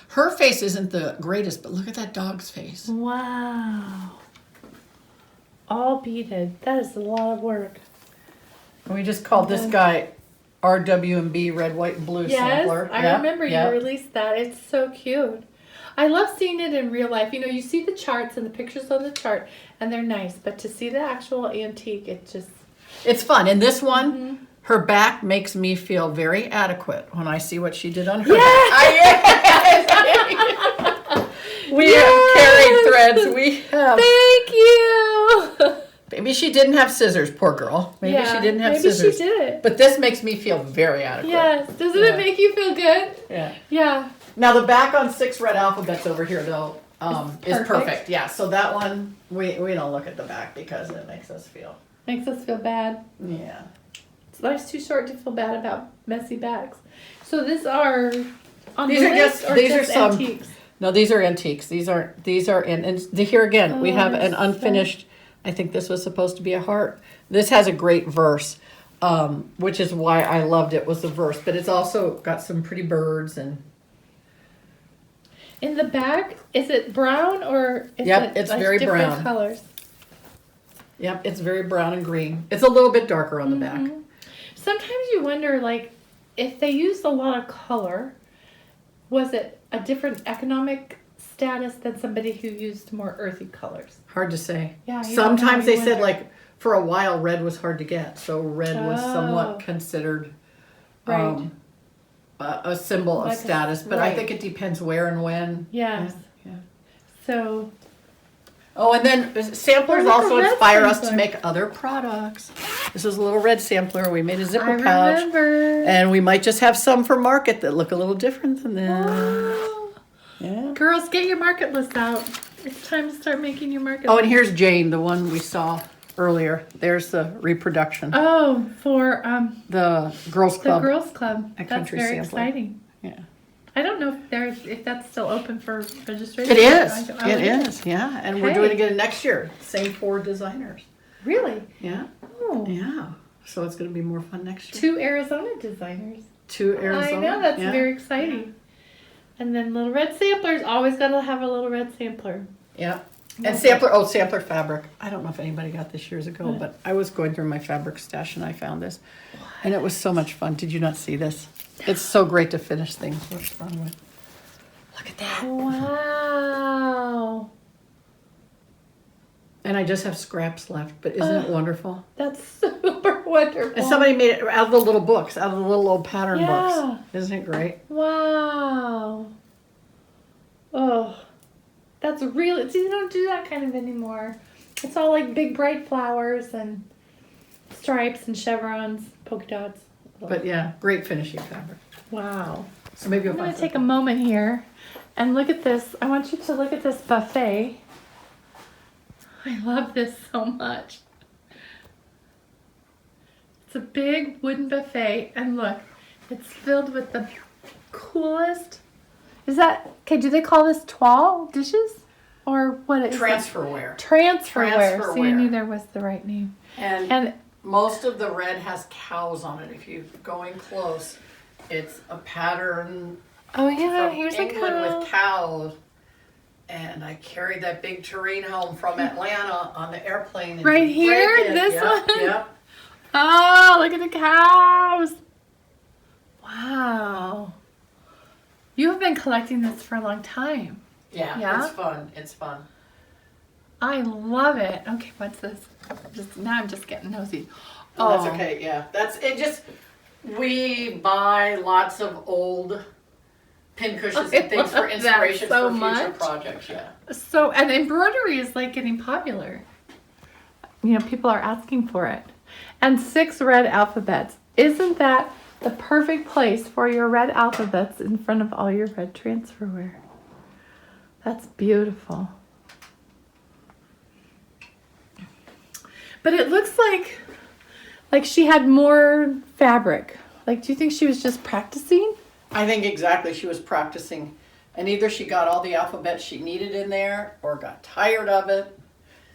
Her face isn't the greatest, but look at that dog's face. Wow! All beaded. That is a lot of work. We just called this guy RW&B Red, White, and Blue Yes, Sampler. I Yep, remember yep. you released that. It's so cute. I love seeing it in real life. You know, you see the charts and the pictures on the chart, and they're nice. But to see the actual antique, it just It's fun. And this one, her back makes me feel very adequate when I see what she did on her back. We have carried threads. We have. Thank you. Maybe she didn't have scissors, poor girl. Maybe she didn't have scissors. Maybe she did. But this makes me feel very adequate. Yes. Doesn't Yeah. it make you feel good? Yeah. Yeah. Now the back on 6 red alphabets over here though is perfect. perfect. Yeah. So that one we don't look at the back because it makes us feel. Makes us feel bad. Yeah. Life's too short to feel bad about messy bags. So these are on These the are list just- or these are just some- antiques? No, these are antiques. These are in and here again we Oh, have they're an so- unfinished. I think this was supposed to be a heart. This has a great verse, which is why I loved it was the verse. But it's also got some pretty birds and In the back, is it brown or is Yep, it it's like very different brown. colors? yep, it's very brown and green. It's a little bit darker on the back. Mhm. Sometimes you wonder, like, if they used a lot of color, was it a different economic status than somebody who used more earthy colors? Hard to say. Yeah. you don't know, Sometimes you they said wonder. like for a while red was hard to get, so red was somewhat Oh. considered Right. a symbol of Like a- status. But I right. think it depends where and when. Yes. Yeah. So, Oh, and then samplers look, a also red inspire us to sampler. make other products. This is a little red sampler. We made a I zipper pouch. remember. And we might just have some for market that look a little different than this. Wow. Yeah. Girls, get your market list out. It's time to start making your market Oh, list. and here's Jane, the one we saw earlier. There's the reproduction. Oh, for The Girls the Club. Girls Club. A That's country very sampler. exciting. Yeah. I don't know if that's still open for registration. It is. Oh, It is. Yeah. And we're doing it Okay. again next year. Same 4 designers. Really? Yeah. Oh. Yeah. So it's going to be more fun next year. 2 Arizona designers. 2 Arizona. I know, that's yeah. very exciting. And then little red samplers, always got to have a little red sampler. Yeah. And Love sampler fabric. I don't know if anybody got this years ago, What? but I was going through my fabric stash and I found this. And it was so much fun. Did you not see this? It's so great to finish things with fun with. Look at that. Wow. And I just have scraps left, but isn't it wonderful? That's super wonderful. And somebody made it out of the little books, out of the little old pattern Yeah. books. Isn't it great? Wow. Oh, that's really, see, you don't do that kind of anymore. It's all like big bright flowers and stripes and chevrons, polka dots. But yeah, great finishing fabric. Wow. So maybe you'll I'm going find to take a moment here and look at this. I want you to look at this buffet. I love this so much. It's a big wooden buffet, and look, it's filled with the coolest. Is that, okay, do they call this toile dishes? Or what is it? Transferware. Transferware. See, I knew Transferware. there was the right name. And most of the red has cows on it. If you're going close, it's a pattern Oh yeah, from here's a England cow. with cows. And I carried that big tureen home from Atlanta on the airplane. And Right you here? break it. This Yep, one? Yep. Oh, look at the cows. Wow. You have been collecting this for a long time. Yeah, Yeah? it's fun. It's fun. I love it. Okay, what's this? Now I'm just getting nosy. Oh, that's okay. Yeah, that's it. Just we buy lots of old pin cushions I and things for love that inspiration so for future much. projects. Yeah. So, and embroidery is like getting popular. You know, people are asking for it. And 6 red alphabets. Isn't that the perfect place for your red alphabets in front of all your red transferware? That's beautiful. But it looks like she had more fabric. Like, do you think she was just practicing? I think exactly. She was practicing, and either she got all the alphabets she needed in there, or got tired of it.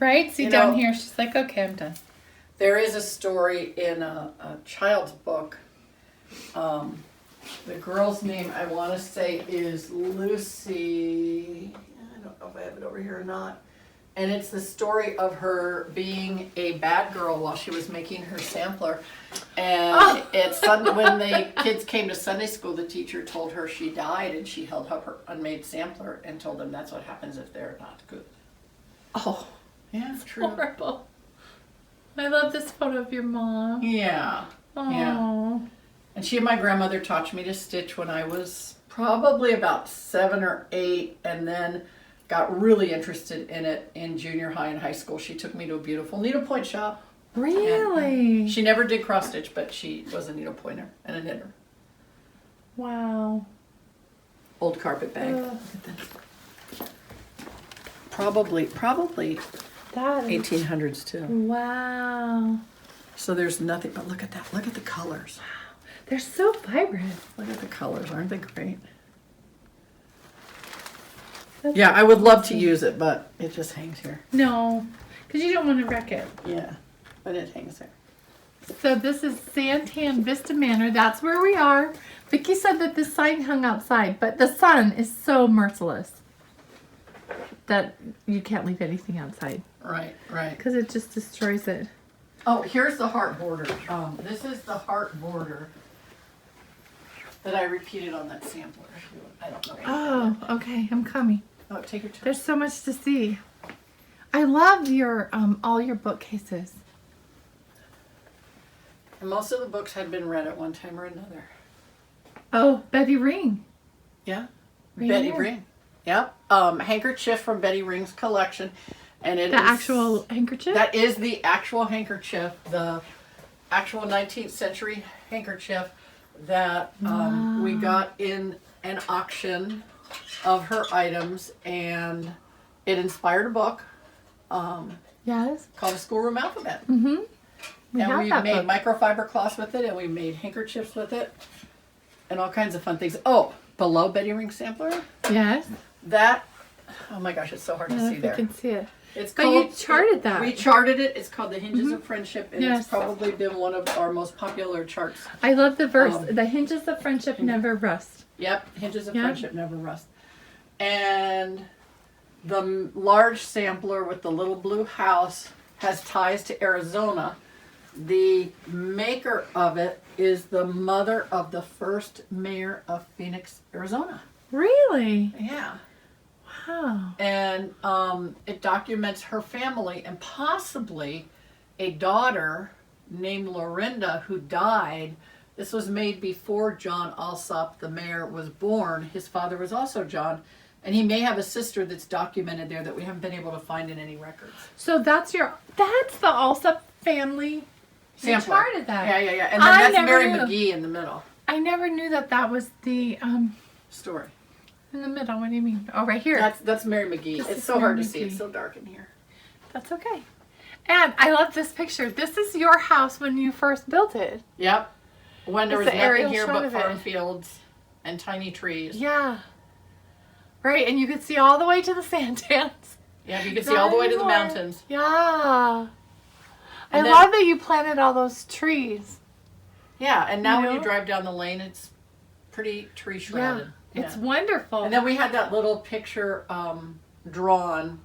Right? See, You down know- here, she's like, okay, I'm done. There is a story in a child's book. The girl's name, I want to say, is Lucy. I don't know if I have it over here or not. And it's the story of her being a bad girl while she was making her sampler. And Oh. when the kids came to Sunday school, the teacher told her she died, and she held up her unmade sampler and told them that's what happens if they're not good. Oh, Yeah, it's true. horrible. I love this photo of your mom. Yeah. Oh. Yeah. And she and my grandmother taught me to stitch when I was probably about 7 or 8, and then got really interested in it in junior high and high school. She took me to a beautiful needlepoint shop. Really? She never did cross stitch, but she was a needlepointer and a knitter. Wow. Old carpet bag. Ugh. Look at that. Probably That is, 1800s too. wow. So there's nothing, but look at that. Look at the colors. They're so vibrant. Look at the colors. Aren't they great? That's Yeah, I would love to use it, but it just hangs here. No, because you don't want to wreck it. Yeah, but it hangs there. So this is Santan Vista Manor. That's where we are. Vicki said that the sign hung outside, but the sun is so merciless that you can't leave anything outside Right, right. because it just destroys it. Oh, here's the heart border. This is the heart border that I repeated on that sampler. I don't know. Oh, okay. I'm coming. Oh, take your time. There's so much to see. I love your all your bookcases. And most of the books had been read at one time or another. Oh, Betty Ring. Yeah, Right Betty here. Ring. Yep. Handkerchief from Betty Ring's collection, and it The is- actual handkerchief? That is the actual handkerchief, the actual 19th century handkerchief that we got in an auction of her items, and it inspired a book Yes. called The Schoolroom Alphabet. Mm-hmm. We And have we that made book. microfiber cloths with it, and we made handkerchiefs with it, and all kinds of fun things. Oh, below Betty Ring sampler, Yes. that, oh my gosh, it's so hard I to don't know see if you there. can see it. It's But you charted that. We charted it. It's called The Hinges of Friendship, and Yes. it's probably been one of our most popular charts. I love the verse. Um, The hinges of friendship never rust. Yep, Hinges of Yeah. Friendship never rust. And the large sampler with the little blue house has ties to Arizona. The maker of it is the mother of the first mayor of Phoenix, Arizona. Really? Yeah. Wow. And it documents her family and possibly a daughter named Lorinda who died. This was made before John Alsop, the mayor, was born. His father was also John, and he may have a sister that's documented there that we haven't been able to find in any records. So that's the Alsop family. You Sampler. charted that. Yeah. And then I that's never Mary knew. McGee in the middle. I never knew that was the Story. in the middle. What do you mean? Oh, right here. That's Mary McGee. This It's is so hard Mary to see. It's McGee. so dark in here. That's okay. And I love this picture. This is your house when you first built it. Yep. When there It's was the nothing aerial here shot but of it. farm fields and tiny trees. Yeah. Right, and you could see all the way to the sand dance. Yeah, you can see all the way to the mountains. Yeah. I And then- love that you planted all those trees. Yeah, and now You when you know? drive down the lane, it's pretty tree shrouded. Yeah. It's wonderful. And then we had that little picture drawn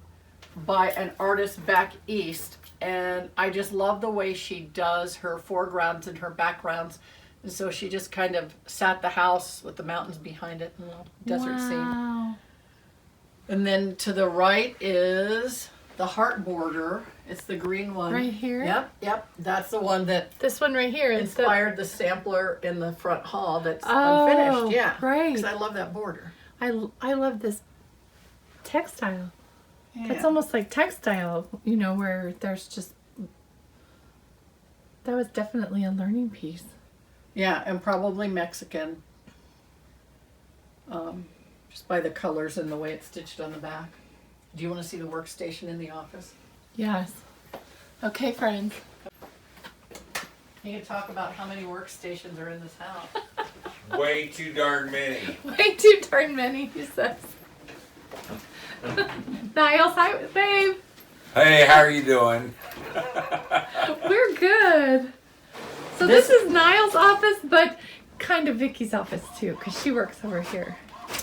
by an artist back east, and I just love the way she does her foregrounds and her backgrounds. And so she just kind of sat the house with the mountains behind it, and the desert scene. Wow. And then to the right is the heart border. It's the green one. Right here? Yep. That's the one that This one right here is inspired the sampler in the front hall that's Oh, unfinished. Yeah. right. Because I love that border. I love this textile. Yeah. It's almost like textile, where there's just that was definitely a learning piece. Yeah, and probably Mexican. Just by the colors and the way it's stitched on the back. Do you want to see the workstation in the office? Yes. Okay, friends. You can talk about how many workstations are in this house. Way too darn many. Way too darn many, he says. Niles, hi, babe. Hey, how are you doing? We're good. So this is Niles' office, but kind of Vicky's office too, because she works over here.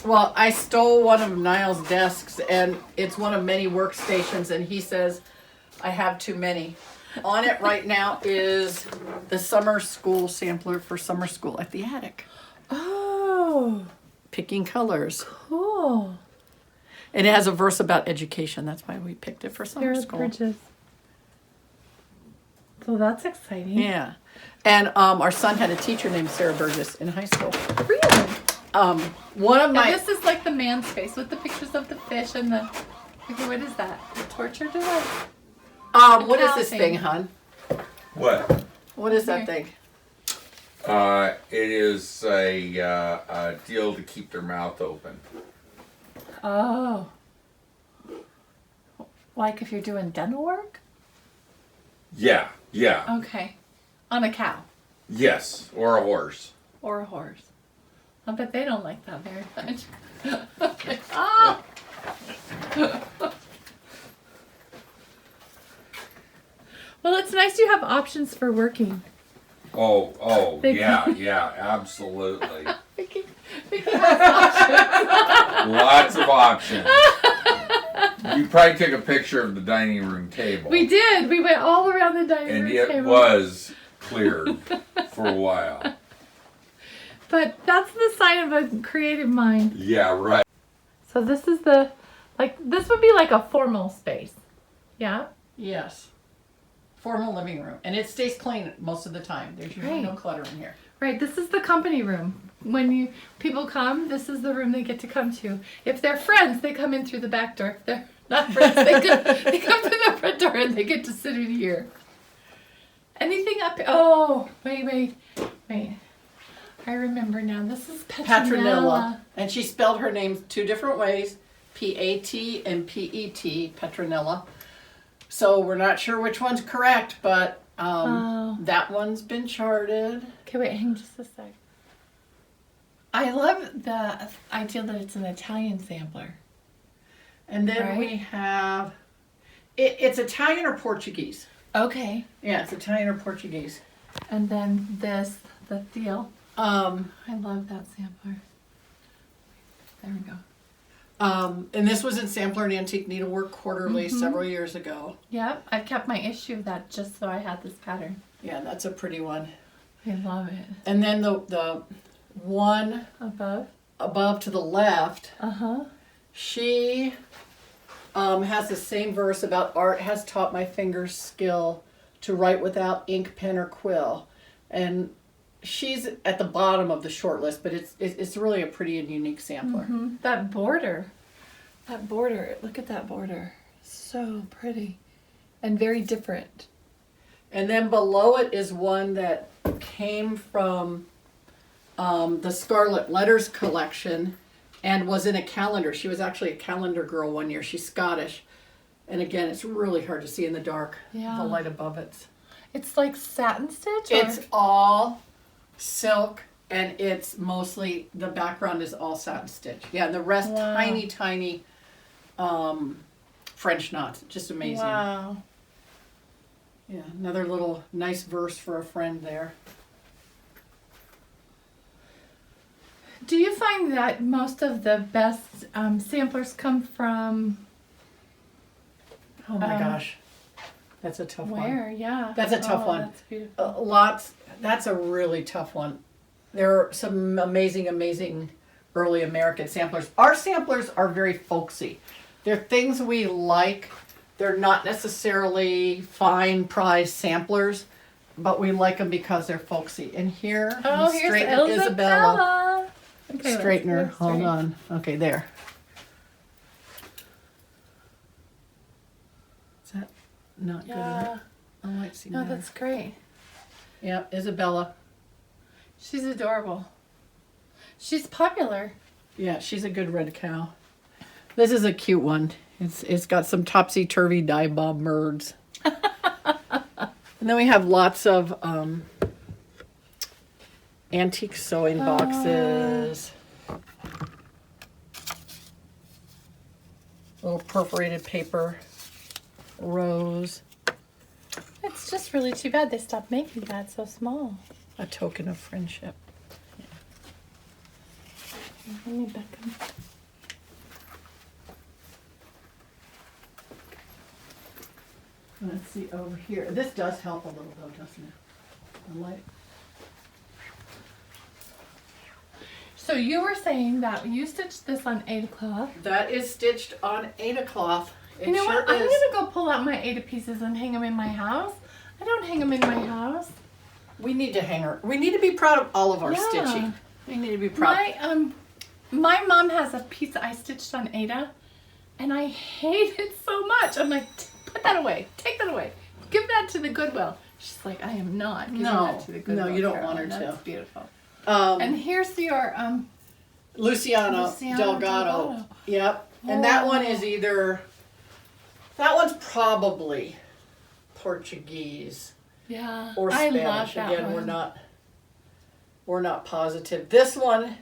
Well, I stole one of Niall's desks, and it's one of many workstations, and he says, I have too many. On it right now is the summer school sampler for summer school at the attic. Oh, Picking colors. cool. And it has a verse about education. That's why we picked it for summer Sarah school. Bridges. So that's exciting. Yeah. And our son had a teacher named Sarah Burgess in high school. Really? One of my... And this is like the man space with the pictures of the fish and the. Okay, what is that? The torture device? what is cow this thing. thing, hon? What? What is that Here. thing? It is a deal to keep their mouth open. Oh. Like if you're doing dental work? Yeah. Okay. On a cow Yes, or a horse. or a horse. I bet they don't like that very much. Oh! Well, it's nice you have options for working. Oh, They- yeah, absolutely. Vicky has options. Lots of options. You probably took a picture of the dining room table. We did. We went all around the dining And room it table. was cleared for a while. But that's the sign of a creative mind. Yeah, right. So this is this would be like a formal space. Yeah? Yes. Formal living room. And it stays clean most of the time. There's usually no Right. clutter in here. Right, this is the company room. When people come, this is the room they get to come to. If they're friends, they come in through the back door. If they're not friends, they come to the front door and they get to sit in here. Anything up? Oh, wait. I remember now. This is Petronella. And she spelled her name two different ways. P-A-T and P-E-T, Petronella. So we're not sure which one's correct, but Oh. that one's been charted. Okay, wait, hang just a sec. I love the idea that it's an Italian sampler. And then Right. we have, it's Italian or Portuguese. Okay. Yeah, it's Italian or Portuguese. And then this, the Thiel. Um, I love that sampler. There we go. and this was in Sampler and Antique Needlework Quarterly Mhm. several years ago. Yep, I've kept my issue of that just so I had this pattern. Yeah, that's a pretty one. I love it. And then the one Above. above to the left, Uh-huh. she has the same verse about art has taught my fingers skill to write without ink, pen, or quill. And she's at the bottom of the short list, but it's really a pretty and unique sampler. That border. Look at that border. So pretty. And very different. And then below it is one that came from the Scarlet Letters collection and was in a calendar. She was actually a calendar girl one year. She's Scottish. And again, it's really hard to see in the dark. Yeah. The light above it. It's like satin stitch? It's all silk, and it's mostly, the background is all satin stitch. Yeah, and the rest tiny, tiny French knots. Just amazing. Wow. Yeah, another little nice verse for a friend there. Do you find that most of the best samplers come from Oh my gosh, that's a tough one. where? Yeah. That's a tough one. That's beautiful. Lots. That's a really tough one. There are some amazing, amazing early American samplers. Our samplers are very folksy. They're things we like. They're not necessarily fine prize samplers, but we like them because they're folksy. And here, Oh, here's straighten Isabella. Okay, let's Straightener. get Hold straight. on. Okay, there. Is that not good enough? Yeah. Oh, I see. No, there. that's great. Yeah, Isabella. She's adorable. She's popular. Yeah, she's a good red cow. This is a cute one. It's got some topsy-turvy dye bob merds. And then we have lots of antique sewing boxes. Little perforated paper. Rose. It's just really too bad they stopped making that so small. A token of friendship. Let me back them. Let's see over here. This does help a little though, doesn't it? The light. So you were saying that you stitched this on Ada cloth. That is stitched on Ada cloth. It You know sure what? I'm is. gonna go pull out my Ada pieces and hang them in my house. I don't hang them in my house. We need to hang her. We need to be proud of all of our Yeah. stitching. We need to be proud. My mom has a piece I stitched on Ada, and I hate it so much. I'm like, put that away. Take that away. Give that to the Goodwill. She's like, I am not giving that to the Goodwill. No, you don't want her Carolyn. to. That's beautiful. Um, And here's your Luciano, Delgado. Yep. And that one is that one's probably Portuguese yeah. or I Spanish. love that Again, one. we're not positive. This one,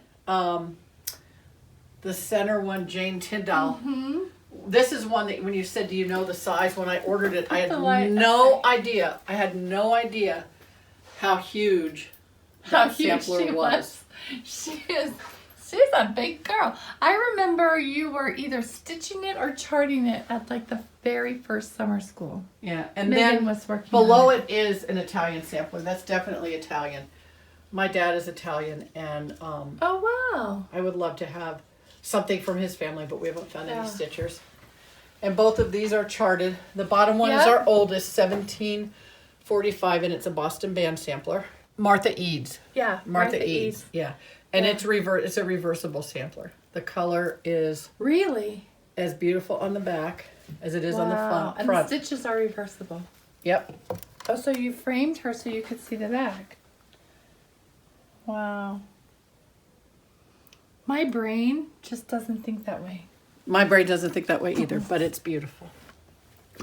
the center one, Jane Tyndall. Mm-hmm. This is one that when you said, do you know the size? When I ordered it, I had Delight. no idea. I had no idea how huge How that huge sampler she was. She's a big girl. I remember you were either stitching it or charting it at like the very first summer school. Yeah, and Megan then was working below on it is an Italian sampler. That's definitely Italian. My dad is Italian, and Oh wow. I would love to have something from his family, but we haven't found any Yeah. stitchers. And both of these are charted. The bottom one is Yep. our oldest, 1745, and it's a Boston band sampler. Martha Eads. Yeah. Martha Eads. Yeah. And Yeah. it's a reversible sampler. The color is Really? as beautiful on the back as it is on the Wow. And front. the stitches are reversible. Yep. Oh, so you framed her so you could see the back. Wow. My brain just doesn't think that way. My brain doesn't think that way either, but it's beautiful.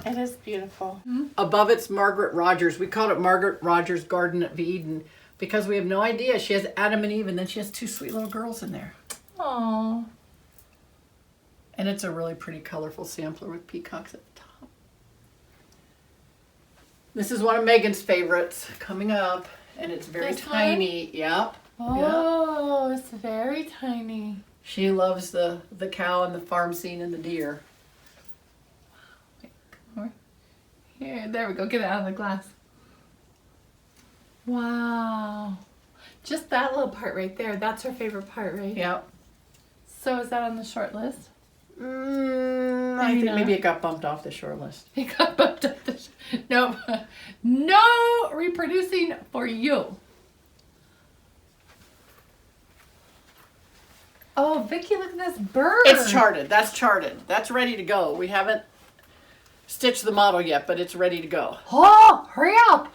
It is beautiful. Above it's Margaret Rogers. We called it Margaret Rogers Garden at Beaded because we have no idea. She has Adam and Eve, and then she has two sweet little girls in there. Oh. And it's a really pretty colorful sampler with peacocks at the top. This is one of Megan's favorites coming up, and it's very This one? tiny. Yep. Oh, it's very tiny. She loves the cow and the farm scene and the deer. Here, there we go. Get it out of the glass. Wow. Just that little part right there. That's her favorite part, right? Yep. So is that on the short list? I Maybe think not. maybe it got bumped off the short list. It got bumped up the... Nope. Nope. No reproducing for you. Oh, Vicky, look at this bird. It's charted. That's charted. That's ready to go. We haven't stitched the model yet, but it's ready to go. Oh, hurry up.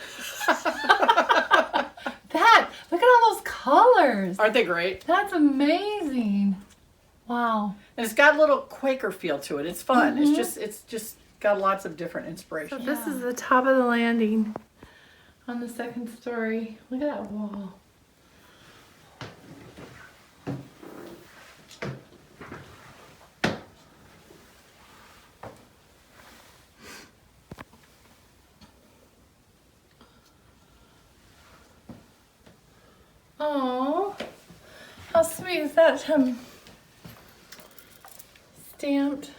Look at all those colors. Aren't they great? That's amazing. Wow. And it's got a little Quaker feel to it. It's fun. It's just got lots of different inspiration. So this is the top of the landing on the second story. Look at that wall. Oh, how sweet is that? Stamped.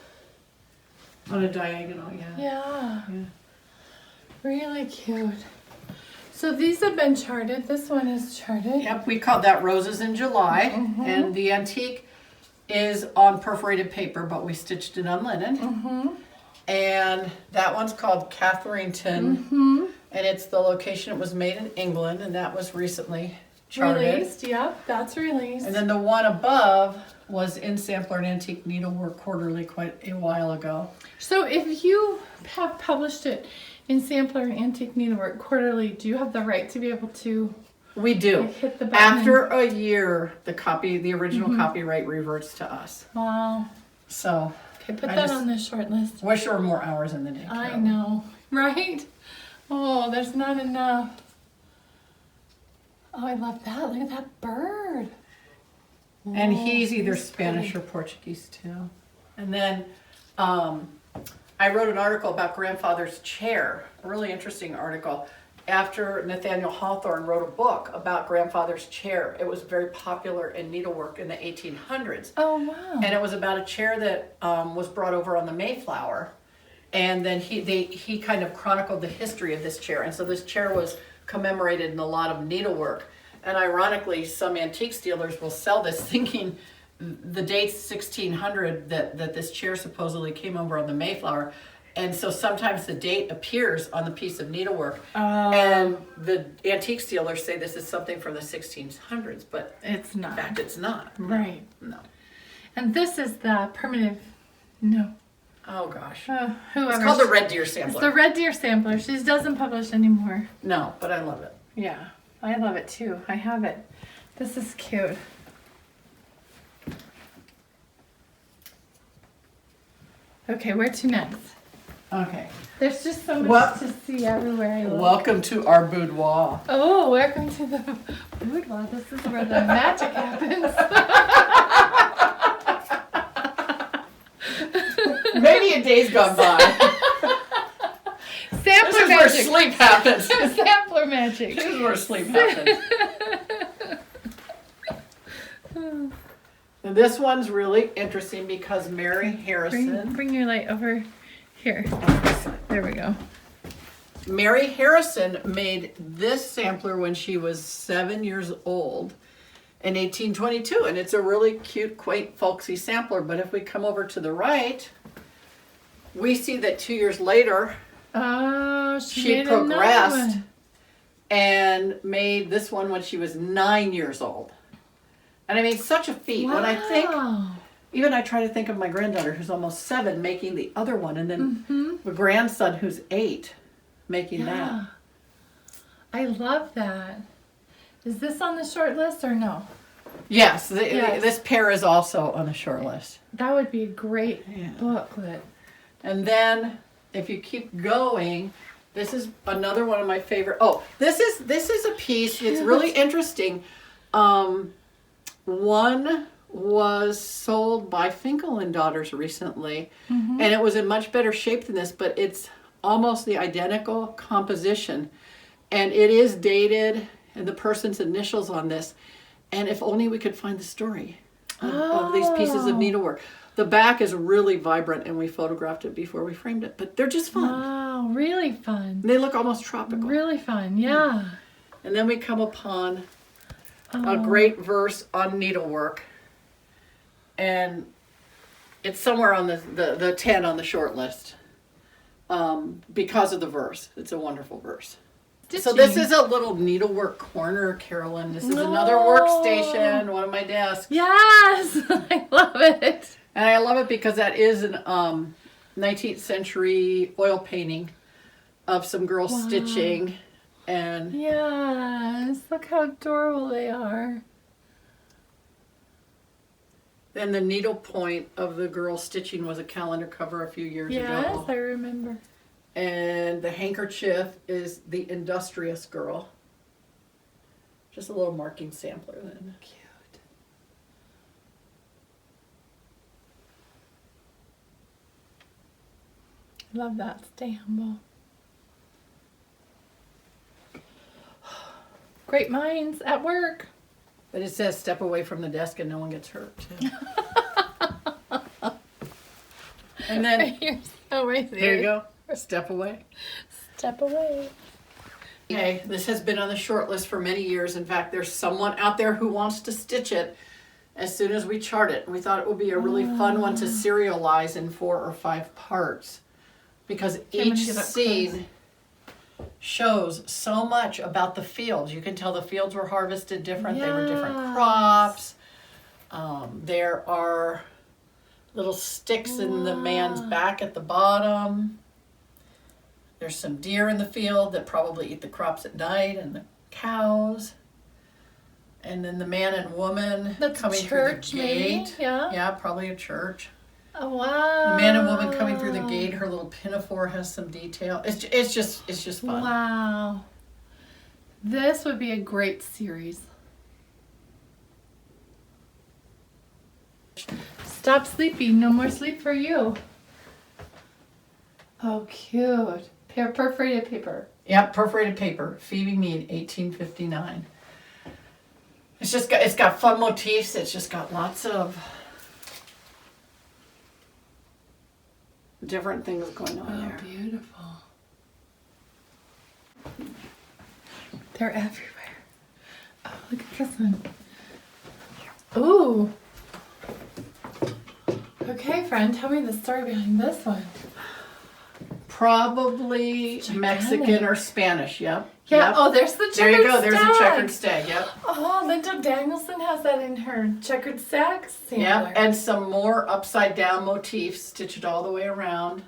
On a diagonal, yeah. Yeah. Really cute. So these have been charted. This one is charted. Yep, we called that Roses in July. And the antique is on perforated paper, but we stitched it on linen. And that one's called Catherington. And it's the location it was made in England, and that was recently charted. Released, yep, that's released. And then the one above was in Sampler and Antique Needlework Quarterly quite a while ago. So if you have published it in Sampler and Antique Needlework Quarterly, do you have the right to be able to We do. like, hit the button? After a year, the original copyright reverts to us. Wow. So Okay, put I that just on the short list. wish there were more hours in the day. I Carol. know, right? Oh, there's not enough. Oh, I love that. Look at that bird. And Whoa, he's either he's Spanish pretty. or Portuguese too. And then I wrote an article about grandfather's chair, a really interesting article. After Nathaniel Hawthorne wrote a book about grandfather's chair, it was very popular in needlework in the 1800s. Oh, wow. And it was about a chair that was brought over on the Mayflower. And then he kind of chronicled the history of this chair. And so this chair was commemorated in a lot of needlework. And ironically, some antique dealers will sell this thinking the date's 1600 that this chair supposedly came over on the Mayflower. And so sometimes the date appears on the piece of needlework. And the antique dealers say this is something from the 1600s, but It's in not. fact it's not. Right. No. And this is the primitive, no, Oh gosh. whoever. It's called the Red Deer It's Sampler. the Red Deer Sampler. She doesn't publish anymore. No, but I love it. Yeah, I love it too. I have it. This is cute. Okay, where to next? Okay. There's just so much What? to see everywhere I look. Welcome to our boudoir. Oh, welcome to the boudoir. This is where the magic happens. Maybe a day's gone by. This Sampler is where magic. sleep happens. Sampler magic. This is where sleep happens. And this one's really interesting because Mary Harrison. Bring your light over here. There we go. Mary Harrison made this sampler when she was 7 years old in 1822, and it's a really cute, quaint, folksy sampler. But if we come over to the right, we see that 2 years later, Oh, she made another progressed one. and made this one when she was 9 years old. And I mean, such a feat. When I think, Wow. even I try to think of my granddaughter who's almost 7 making the other one, and then the grandson who's 8 making that. Yeah. I love that. Is this on the short list or no? Yes, Yes. this pair is also on the short list. That would be a great Yeah. booklet. And then if you keep going, this is another one of my favorite. Oh, this is a piece. It's really interesting. One was sold by Finkel and Daughters recently, and it was in much better shape than this, but it's almost the identical composition, and it is dated and the person's initials on this. And if only we could find the story of these pieces of needlework. The back is really vibrant, and we photographed it before we framed it, but they're just fun. Wow, really fun. They look almost tropical. Really fun, yeah. And then we come upon a Oh. great verse on needlework, and it's somewhere on the 10 on the short list because of the verse. It's a wonderful verse. So this is a little needlework corner, Carolyn. This is another workstation, one of my desks. Yes, I love it. And I love it because that is an 19th century oil painting of some girls stitching. And yes, look how adorable they are. then the needle point of the girl stitching was a calendar cover a few years Yes, ago. I remember. And the handkerchief is the industrious girl. Just a little marking sampler then. Cute. Love that. Stay humble. Great minds at work. But it says step away from the desk and no one gets hurt. And then right there you go. Step away. Step away. Okay, this has been on the short list for many years. In fact, there's someone out there who wants to stitch it as soon as we chart it. We thought it would be a really fun one to serialize in 4 or 5 parts because each scene shows so much about the fields. You can tell the fields were harvested different. They were different crops. There are little sticks in the man's back at the bottom. There's some deer in the field that probably eat the crops at night, and the cows. And then the man and woman coming church, through the gate. maybe? Yeah. Yeah, probably a church. Oh, wow. The man and woman coming through the gate. Her little pinafore has some detail. It's just fun. Wow. This would be a great series. Stop sleeping. No more sleep for you. Oh, cute. Perforated paper. Yeah, perforated paper. Phoebe Mead, 1859. It's got fun motifs. It's just got lots of different things going on there. Oh, beautiful. They're everywhere. Oh, look at this one. Ooh. Okay, friend, tell me the story behind this one. Probably Mexican or Spanish, yep. Yeah, Yep. oh, there's the checkered There you go, there's stag. a checkered stag, yep. Oh, Linda Danielson has that in her checkered stag sampler. Yep, and some more upside down motifs stitched all the way around.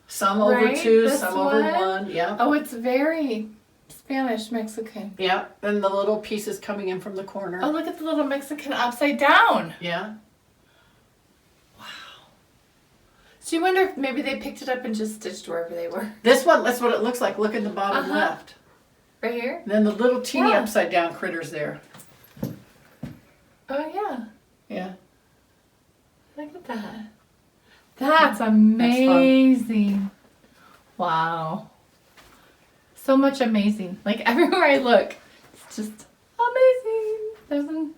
Some over Right, 2, this some over one? 1, yep. Oh, it's very Spanish Mexican. Yep, and the little pieces coming in from the corner. Oh, look at the little Mexican upside down. Yeah. So you wonder if maybe they picked it up and just stitched wherever they were. This one, that's what it looks like. Look in the bottom left. Right here? And then the little teeny Yeah. upside down critters there. Oh, yeah. Yeah. Look at that. That's amazing. Wow. So much amazing. Like everywhere I look, it's just amazing.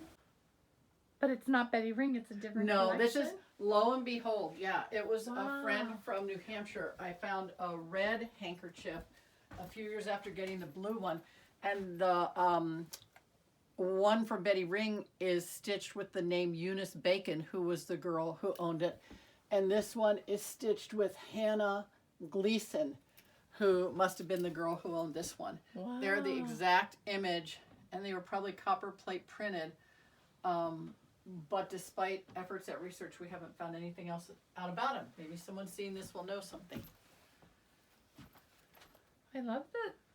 But it's not Betty Ring, it's a different No, collection. this is, lo and behold, yeah, it was Wow. a friend from New Hampshire. I found a red handkerchief a few years after getting the blue one. And the one from Betty Ring is stitched with the name Eunice Bacon, who was the girl who owned it. And this one is stitched with Hannah Gleason, who must have been the girl who owned this one. Wow. They're the exact image, and they were probably copper plate printed. But despite efforts at research, we haven't found anything else out about them. Maybe someone seeing this will know something. I love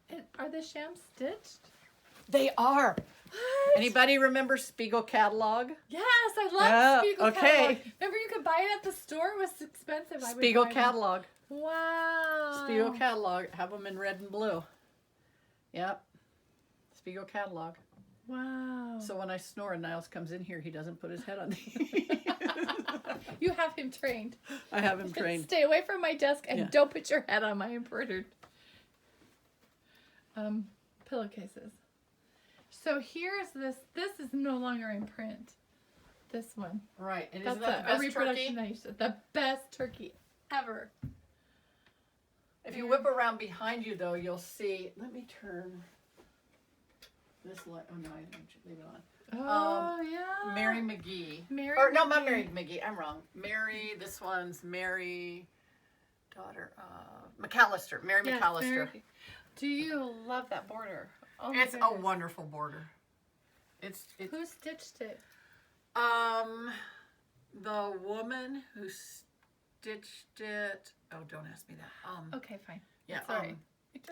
that. Are the shams stitched? They are. What? Anybody remember Spiegel catalog? Yes, I love Yeah, Spiegel okay. catalog. Remember you could buy it at the store? It was expensive. I would Spiegel buy them. catalog. Wow. Spiegel catalog. Have them in red and blue. Yep. Spiegel catalog. Wow. So when I snore and Niles comes in here, he doesn't put his head on me. You have him trained. I have him trained. Stay away from my desk and Yeah. don't put your head on my embroidered pillowcases. So here's this. This is no longer in print. This one. Right. And That's isn't that the a best reproduction turkey? I used to. The best turkey ever. If you whip around behind you, though, you'll see. Let me turn this light. Oh, no, I didn't leave it on. Oh, yeah. Mary McGee. Mary Or, no, not McGee. Mary McGee. I'm wrong. Mary, this one's Mary, daughter of McAllister. Mary Yes, McAllister. Mary- Do you love that border? Oh my It's a goodness. wonderful border. It's Who stitched it? the woman who stitched it. Oh, don't ask me that. Okay, fine. Yeah. It's all right.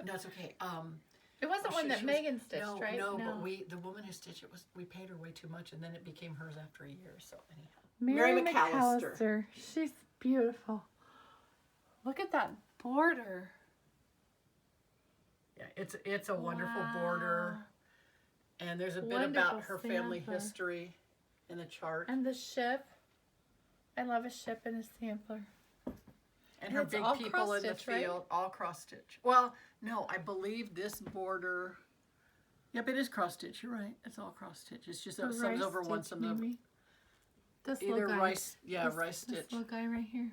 No, it's okay. It wasn't one that Megan stitched, right? No, but the woman who stitched it we paid her way too much, and then it became hers after a year. So anyhow, Mary McAllister. She's beautiful. Look at that border. Yeah, it's a wonderful border, and there's a bit Wonderful about her family sampler. history in the chart, And the ship. I love a ship and a sampler. and her it's big all people in the cross-stitch, right? field, all cross stitch. Well, no, I believe this border. Yep, it is cross stitch. You're right. It's all cross stitch. It's just The some's rice over one, stitch, some over. maybe. This Either little guy. rice, yeah, This- rice This stitch. little guy right here.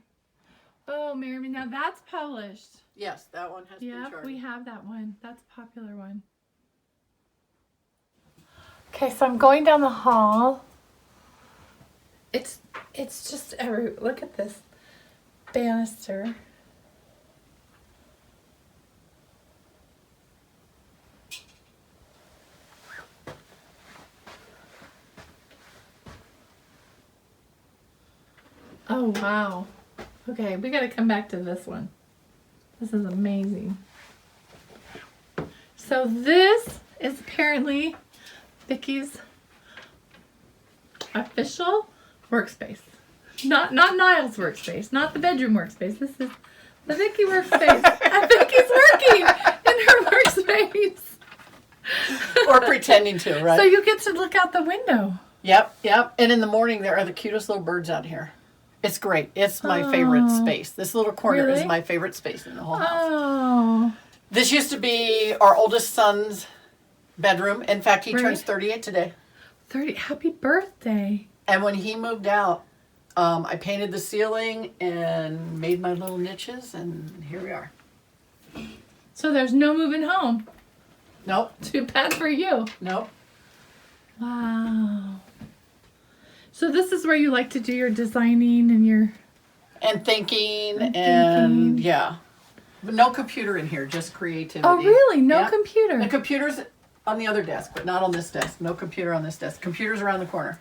Oh, Mary, now that's published. Yes, that one has been Yep, charted. we have that one. That's a popular one. Okay, so I'm going down the hall. It's just every look at this banister. Oh wow. Okay, we gotta come back to this one. This is amazing. So this is apparently Vicky's official workspace. Not Niall's workspace, not the bedroom workspace. This is the Vicky workspace. And Vicky's working in her workspace. Or pretending to, right? So you get to look out the window. Yep. And in the morning, there are the cutest little birds out here. It's great. It's my favorite space. This little corner is Really? my favorite space in the whole house. Oh. This used to be our oldest son's bedroom. In fact, he Right. turns 38 today. 30. Happy birthday. And when he moved out, I painted the ceiling and made my little niches, and here we are. So there's no moving home. Nope, Too bad for you. nope. Wow. So this is where you like to do your designing and your... And thinking, And and thinking. yeah. But no computer in here, just creativity. Oh, really? No Yeah. computer? The computer's on the other desk, but not on this desk. No computer on this desk. Computer's around the corner.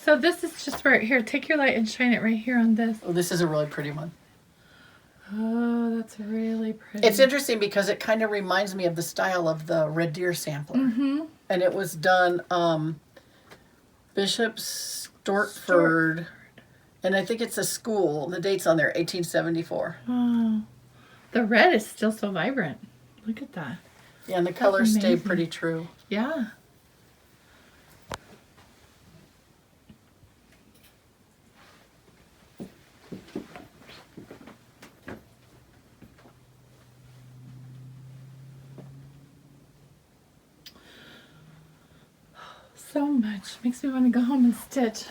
So this is just right here. Take your light and shine it right here on this. Oh, this is a really pretty one. Oh, that's really pretty. It's interesting because it kind of reminds me of the style of the Red Deer sampler. Mm-hmm. And it was done Bishop Stortford, and I think it's a school. The date's on there, 1874. Oh. The red is still so vibrant. Look at that. Yeah, and the colors stay amazing. pretty true. Yeah. So much. Makes me want to go home and stitch.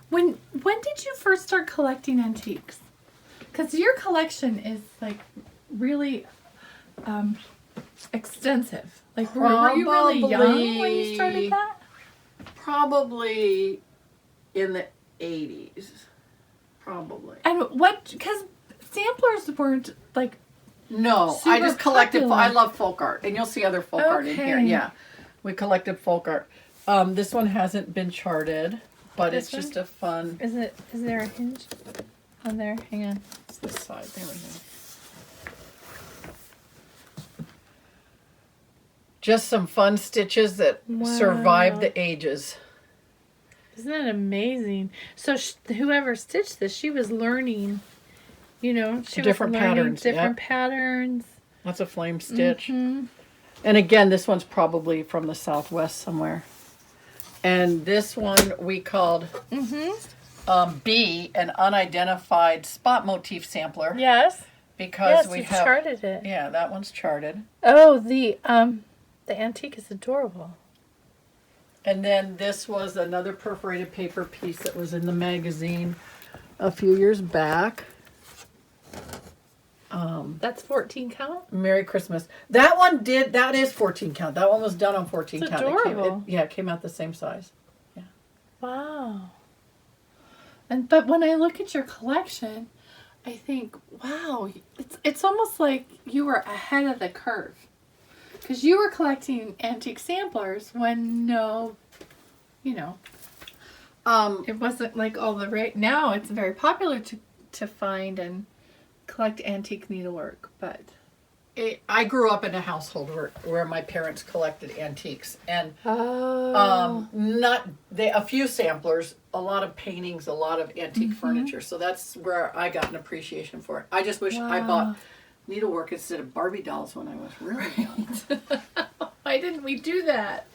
When did you first start collecting antiques? Because your collection is like really extensive. Like were you really young when you started that? Probably in the 80s. Probably. And what? Because samplers weren't like. No, I Super just collected. popular. I love folk art, and you'll see other folk art in here. Okay. Yeah, we collected folk art. This one hasn't been charted, but This it's just a fun. Is there a hinge on there? Hang on. It's this side. There we go. Just some fun stitches that survive the ages. Isn't that amazing? So whoever stitched this, she was learning. You know, she Different was learning patterns, different yep. patterns. That's a flame stitch. Mhm. And again, this one's probably from the Southwest somewhere. And this one we called B, an unidentified spot motif sampler. Yes. Because Yes, we you have. charted it. Yeah, that one's charted. Oh, the antique is adorable. And then this was another perforated paper piece that was in the magazine a few years back. That's 14 count? Merry Christmas. That is 14 count. That one was done on 14 It's count. adorable. It came out the same size. Wow. But when I look at your collection, I think, wow, it's almost like you were ahead of the curve. Because you were collecting antique samplers when it wasn't like all the rate. Now it's very popular to find and collect antique needlework, but I grew up in a household where my parents collected antiques, and a few samplers, a lot of paintings, a lot of antique furniture. So that's where I got an appreciation for it. I just wish I bought needlework instead of Barbie dolls when I was really young. Why didn't we do that?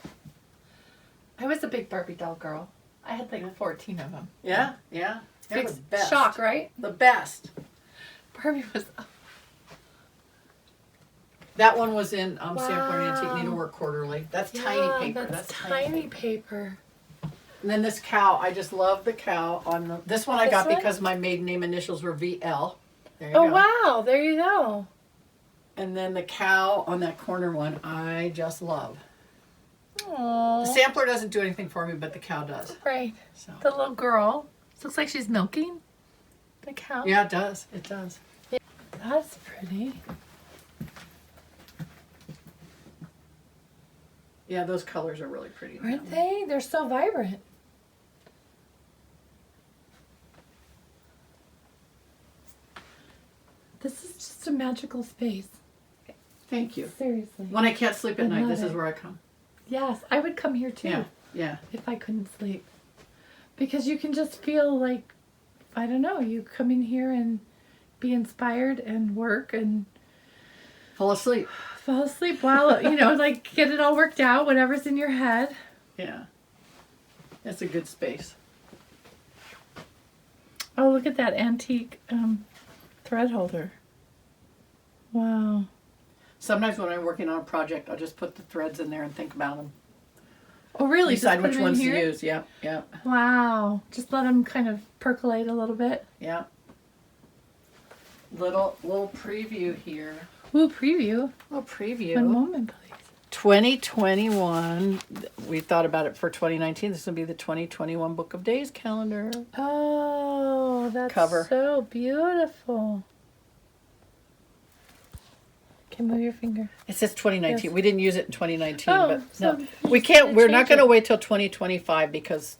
I was a big Barbie doll girl. I had like 14 of them. Yeah. They're Big the best. shock, right? The best. Barbie was. That one was in Sampler and Antique Needlework Quarterly. That's tiny paper. That's tiny paper. And then this cow, I just love the cow on this one. I got because my maiden name initials were VL. There you go. Wow, there you go. And then the cow on that corner one, I just love. Aww. The sampler doesn't do anything for me, but the cow does. Right. So. The little girl. Looks like she's milking the cow. Yeah, it does. It does. Yeah. That's pretty. Yeah, those colors are really pretty. Aren't they? They're so vibrant. This is just a magical space. Thank you. Seriously. When I can't sleep at night, this is it. where I come. Yes, I would come here too. Yeah. If I couldn't sleep. Because you can just feel like, I don't know, you come in here and be inspired and work and Fall asleep. fall asleep while, like get it all worked out, whatever's in your head. Yeah. That's a good space. Oh, look at that antique thread holder. Wow. Sometimes when I'm working on a project, I'll just put the threads in there and think about them. Oh, really? Decide which ones to here? use. Yeah. Wow. Just let them kind of percolate a little bit. Yeah. Little preview here. Ooh, preview. Little preview. One moment, please. 2021. We thought about it for 2019. This will be the 2021 Book of Days calendar. Oh, that's Cover. so beautiful. Okay, move your finger. It says 2019. Yes. We didn't use it in 2019, Oh, but so no, you we just can't. gotta We're not change going to it. wait till 2025 because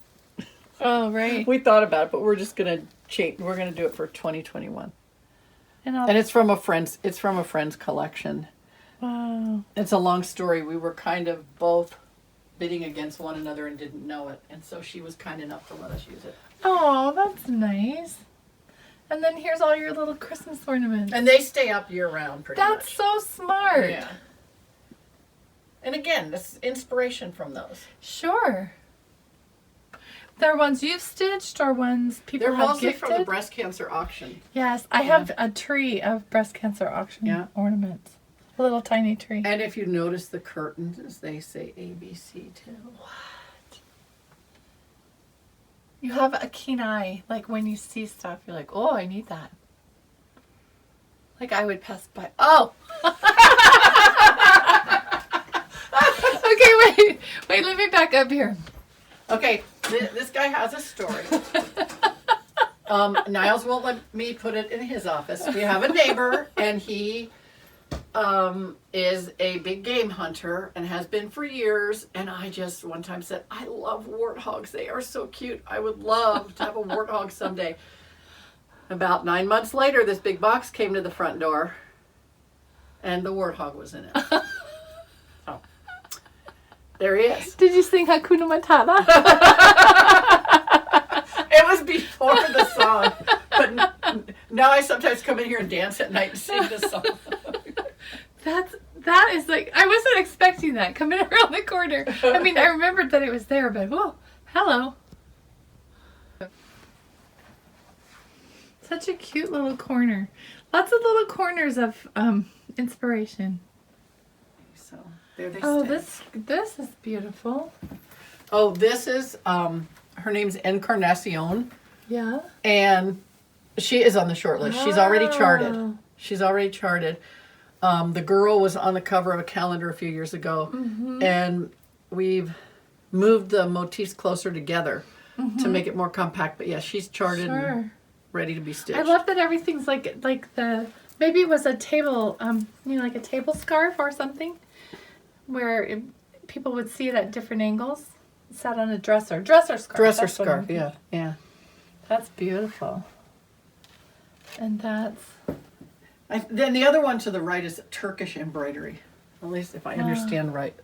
Oh, right. we thought about it, but we're just going to change. We're going to do it for 2021. And it's from a friend's. It's from a friend's collection. wow. It's a long story. We were kind of both bidding against one another and didn't know it, and so she was kind enough to let us use it. Oh, that's nice. And then here's all your little Christmas ornaments. And they stay up year round, pretty That's much. so smart. Yeah. And again, this inspiration from those. Sure. They're ones you've stitched or ones people They're have mostly gifted? from the breast cancer auction. Yes, I have a tree of breast cancer auction ornaments. A little tiny tree. And if you notice the curtains, they say ABC too. What? You have a keen eye. Like when you see stuff, you're like, oh, I need that. Like I would pass by. Oh! Okay, wait, let me back up here. Okay, this guy has a story. Niles won't let me put it in his office. We have a neighbor, and he is a big game hunter and has been for years. And I just one time said, I love warthogs. They are so cute. I would love to have a warthog someday. About 9 months later, this big box came to the front door, and the warthog was in it. Oh, there he is. Did you sing Hakuna Matata? It was before the song, but now I sometimes come in here and dance at night and sing this song. That is like, I wasn't expecting that coming around the corner. I mean, I remembered that it was there, but whoa, hello. Such a cute little corner. Lots of little corners of inspiration. So there they Oh, stay. this is beautiful. Oh, this is her name's Encarnacion, Yeah. and she is on the short list. She's already charted. Wow. She's already charted. The girl was on the cover of a calendar a few years ago, and we've moved the motifs closer together to make it more compact. But yeah, she's charted. Sure. ready to be stitched. I love that everything's like the, maybe it was a table, like a table scarf or something, where people would see it at different angles. It sat on a dresser scarf. Dresser that's what I'm scarf, yeah, yeah. That's beautiful. And that's, Then the other one to the right is Turkish embroidery, at least if I understand right.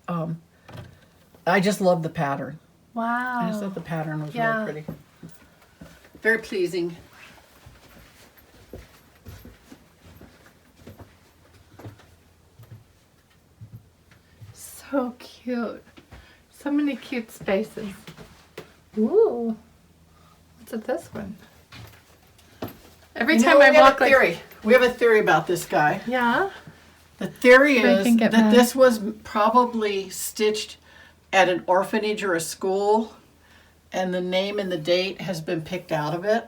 I just love the pattern. wow. I just thought the pattern was Yeah. really pretty. Very pleasing. So cute. So many cute spaces. Ooh. What's at this one? Every time I walk like, we have a theory about this guy. yeah. The theory They is can get that mad. this was probably stitched at an orphanage or a school, and the name and the date has been picked out of it.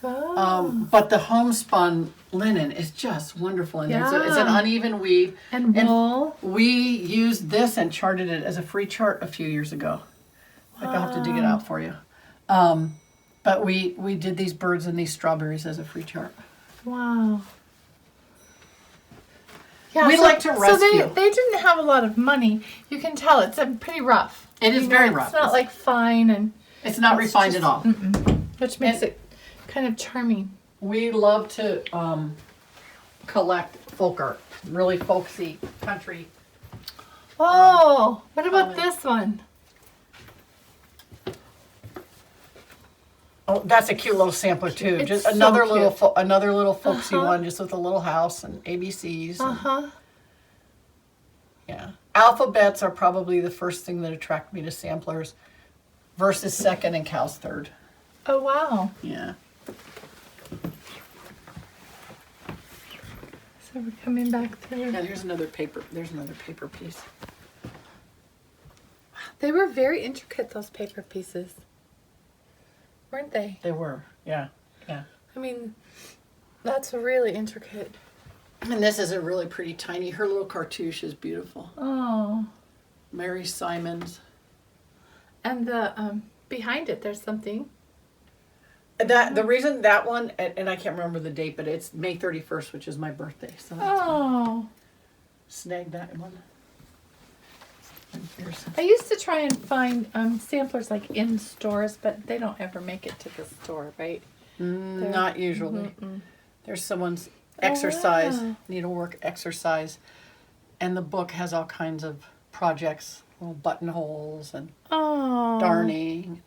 Oh. But the homespun linen is just wonderful, and it's an Yeah. uneven weave. And wool. We used this and charted it as a free chart a few years ago. Like I'll have to dig it out for you. But we did these birds and these strawberries as a free chart. Wow. Yeah, We like to So rescue. they didn't have a lot of money. You can tell it's pretty rough. It is very rough. It's not like fine and It's not it's refined just- at all. which makes it kind of charming. We love to collect folk art, really folksy country. Oh, what about comment. this one? Oh, that's a cute little sampler too. It's Just so another cute. little folksy Uh-huh. one, just with a little house and ABCs. and- Uh-huh. yeah, alphabets are probably the first thing that attract me to samplers, versus second and cows third. Oh, wow. Yeah. So we're coming back through. Yeah, there's another paper. There's another paper piece. They were very intricate, those paper pieces. Weren't they? They were. Yeah. Yeah. I mean, that's really intricate. And this is a really pretty tiny. Her little cartouche is beautiful. Oh. Mary Simons. And the behind it, there's something. The reason that one, and I can't remember the date, but it's May 31st, which is my birthday. So that's why. Oh. Snag that one. And here's I used to try and find samplers like in stores, but they don't ever make it to the store, right? not usually. There's someone's Oh, exercise, wow. needlework exercise, and the book has all kinds of projects, little buttonholes and Oh. darning.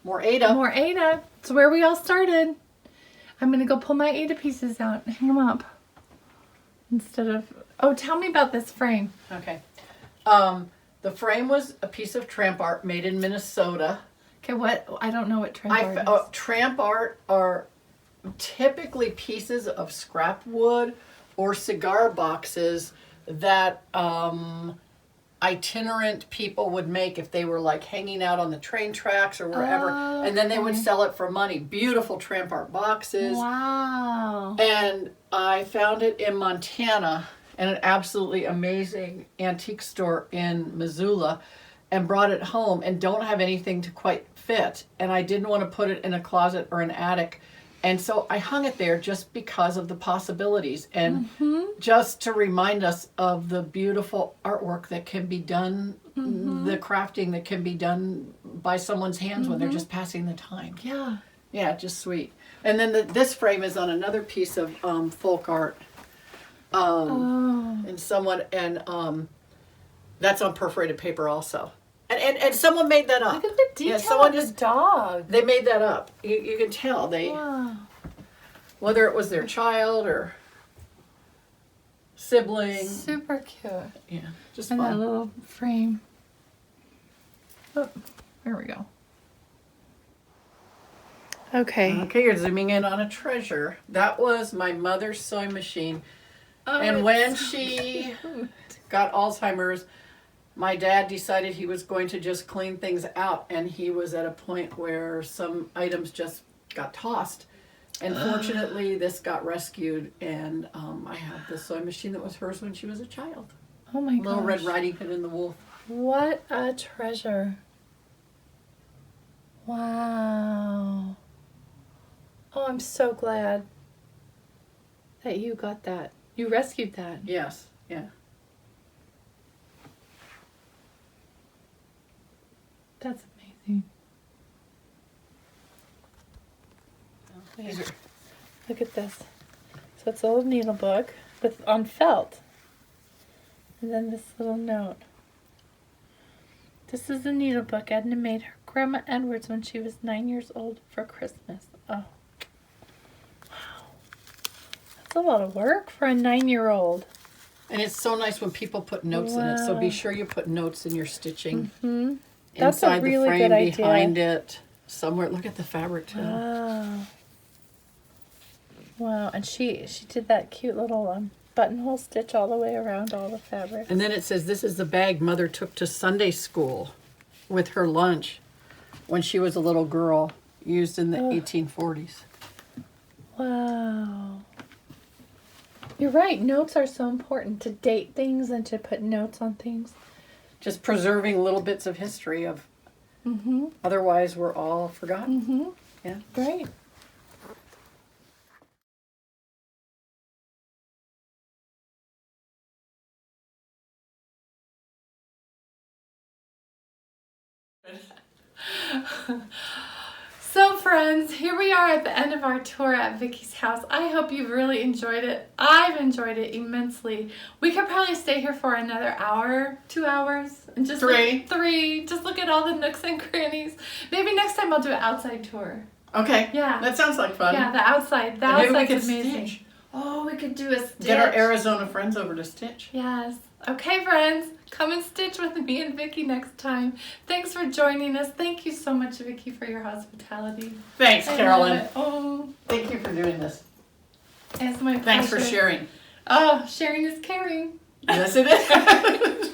More Ada. More Ada. It's where we all started. I'm going to go pull my Ada pieces out and hang them up. Instead of... Oh, tell me about this frame. Okay. The frame was a piece of tramp art made in Minnesota. Okay, what? I don't know what trend art is. Tramp art are typically pieces of scrap wood or cigar boxes that itinerant people would make if they were like hanging out on the train tracks or wherever, and then they would Okay. sell it for money. Beautiful tramp art boxes. Wow. And I found it in Montana in an absolutely amazing antique store in Missoula, and brought it home and don't have anything to quite fit. And I didn't want to put it in a closet or an attic. And so I hung it there just because of the possibilities and just to remind us of the beautiful artwork that can be done, the crafting that can be done by someone's hands when they're just passing the time. Yeah. Yeah, just sweet. And then this frame is on another piece of folk art. Oh. And someone, and that's on perforated paper also. And someone made that up. Look at the detail someone of the just dog. they made that up. You can tell they Wow. whether it was their child or sibling. Super cute. Yeah, just And that fun. little frame. Oh, there we go. Okay. Okay, you're zooming in on a treasure. That was my mother's sewing machine. Oh, And it's when so she cute. got Alzheimer's, my dad decided he was going to just clean things out, and he was at a point where some items just got tossed. And fortunately, this got rescued, and I have the sewing machine that was hers when she was a child. Oh my Little gosh. Red Riding Hood and the Wolf. What a treasure. Wow. Oh, I'm so glad that you got that. You rescued that. Yes, yeah. That's amazing. These are, Look at this. So it's a little needle book with on felt. And then this little note. This is the needle book Edna made her Grandma Edwards when she was 9 years old for Christmas. Oh. Wow. That's a lot of work for a 9-year-old. and it's so nice when people put notes in it, so be Wow. sure you put notes in your stitching. Mm-hmm. That's a Inside really the frame, good idea. behind it, somewhere. Look at the fabric too. Wow. Wow, and she did that cute little buttonhole stitch all the way around all the fabric. And then it says, this is the bag Mother took to Sunday school with her lunch when she was a little girl, used in the 1840s. Wow. You're right. Notes are so important to date things and to put notes on things. Just preserving little bits of history of, Mm-hmm. otherwise we're all forgotten. Mm-hmm. Yeah. Great. So friends, here we are at the end of our tour at Vicky's house. I hope you've really enjoyed it. I've enjoyed it immensely. We could probably stay here for another hour, 2 hours, and just Three. Just look at all the nooks and crannies. Maybe next time I'll do an outside tour. Okay. Yeah. That sounds like fun. Yeah, the outside. The And maybe we outside's could amazing. stitch. Oh, we could do a stitch. Get our Arizona friends over to stitch. Yes. Okay, friends. Come and stitch with me and Vicky next time. Thanks for joining us. Thank you so much, Vicky, for your hospitality. Thanks, I love Carolyn. it. Oh, Thank you for doing this. it's my pleasure. Thanks for sharing. Oh, sharing is caring. Yes, it is.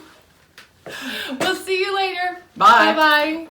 We'll see you later. Bye. Bye-bye.